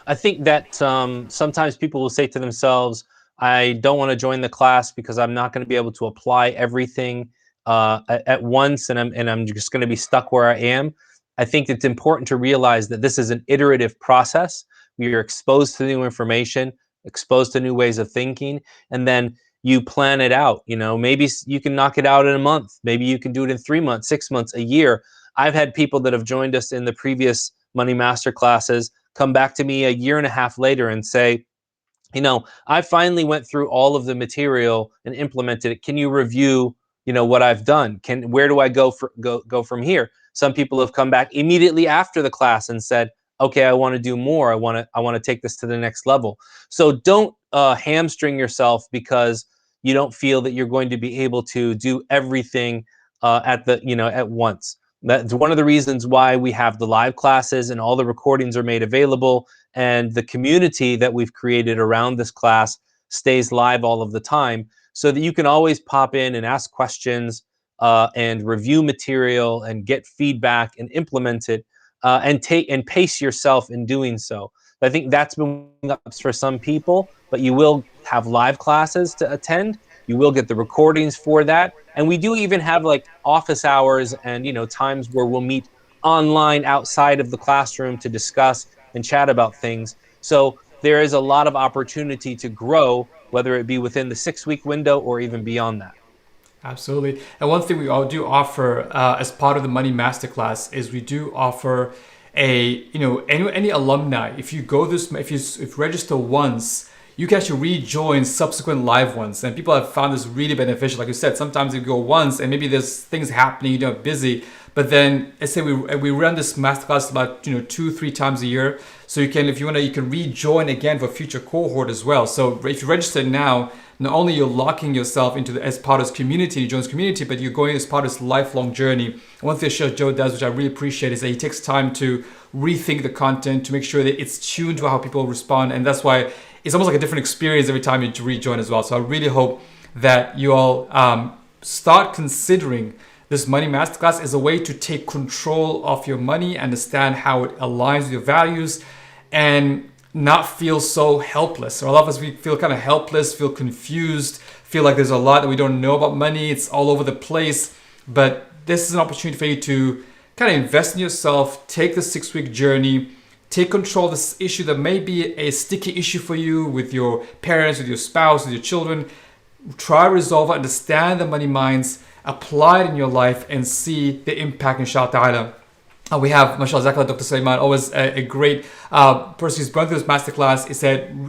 I think that sometimes people will say to themselves, I don't want to join the class because I'm not going to be able to apply everything at once, and I'm just going to be stuck where I am. I think it's important to realize that this is an iterative process. We are exposed to new information, exposed to new ways of thinking, and then you plan it out. Maybe you can knock it out in a month. Maybe you can do it in 3 months, 6 months, a year. I've had people that have joined us in the previous Money Master classes come back to me a year and a half later and say, I finally went through all of the material and implemented it. Can you review, what I've done? Where do I go from here? Some people have come back immediately after the class and said, okay, I want to do more. I want to take this to the next level. So don't hamstring yourself because you don't feel that you're going to be able to do everything at once. That's one of the reasons why we have the live classes and all the recordings are made available, and the community that we've created around this class stays live all of the time, so that you can always pop in and ask questions and review material and get feedback and implement it and pace yourself in doing so. I think that's been ups for some people, but you will have live classes to attend. You will get the recordings for that. And we do even have like office hours and, times where we'll meet online outside of the classroom to discuss and chat about things. So there is a lot of opportunity to grow, whether it be within the 6-week window or even beyond that. Absolutely. And one thing we all do offer as part of the Money Masterclass is we do offer any alumni. If you go if you register once, you can actually rejoin subsequent live ones. And people have found this really beneficial. Like you said, sometimes you go once and maybe there's things happening, you're busy. But then let's say we run this masterclass about 2-3 times a year. So you can rejoin again for future cohort as well. So if you register now, not only you're locking yourself into as part of this community, you join this community, but you're going as part of this lifelong journey. And one thing Sheikh Joe does, which I really appreciate, is that he takes time to rethink the content to make sure that it's tuned to how people respond. And that's why it's almost like a different experience every time you rejoin as well. So I really hope that you all start considering this Money Masterclass as a way to take control of your money, understand how it aligns with your values, and not feel so helpless. So a lot of us, we feel kind of helpless, feel confused, feel like there's a lot that we don't know about money. It's all over the place. But this is an opportunity for you to kind of invest in yourself, take the 6-week journey, take control of this issue that may be a sticky issue for you with your parents, with your spouse, with your children. Try to resolve it, understand the money minds, apply it in your life, and see the impact inshallah ta'ala. We have, mashallah, Zakla, Dr. Sulaiman, always a great person who's gone through this masterclass.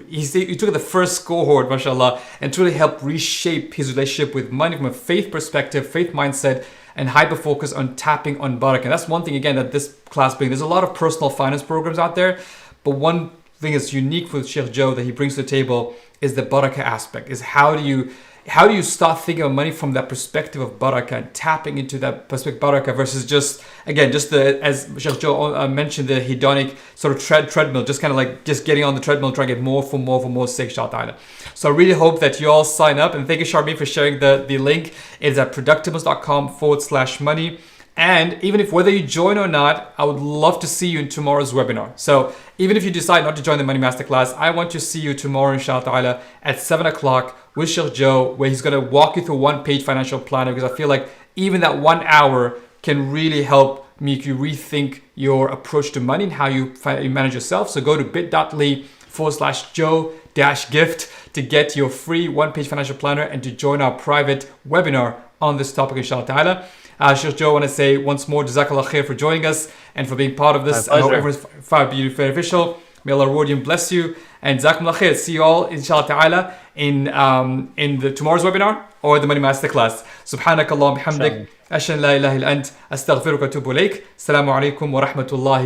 He took the first cohort, mashallah, and truly helped reshape his relationship with money from a faith perspective, faith mindset, and hyper focus on tapping on barakah. And that's one thing, again, that this class brings. There's a lot of personal finance programs out there, but one thing that's unique with Sheikh Joe that he brings to the table is the barakah aspect, is how do you how do you start thinking of money from that perspective of barakah and tapping into that perspective of barakah versus just, again, just the, as Sh.Joe mentioned, the hedonic sort of treadmill, just kind of like just getting on the treadmill, trying to get more for more sake, inshallah. So I really hope that you all sign up, and thank you, Sharmeen, for sharing the link. It is at productiveness.com/money. And even if whether you join or not, I would love to see you in tomorrow's webinar. So even if you decide not to join the Money Masterclass, I want to see you tomorrow, inshallah, at 7 o'clock with Sh.Joe, where he's going to walk you through one-page financial planner, because I feel like even that 1 hour can really help make you rethink your approach to money and how you manage yourself. So go to bit.ly/Joe-gift to get your free one-page financial planner and to join our private webinar on this topic, inshallah. Sh.Joe, I want to say once more, Jazakallah khair for joining us and for being part of this. I hope everyone's beneficial. May Allah reward you and bless you. And Jazakumullah khair. See you all, inshallah ta'ala, in the tomorrow's webinar or the Money Masterclass. Subhanakallahumma bihamdik. Ashhadu an la ilaha illa ant. Astaghfiruka wa atubu ilaik. Assalamu alaikum wa rahmatullahi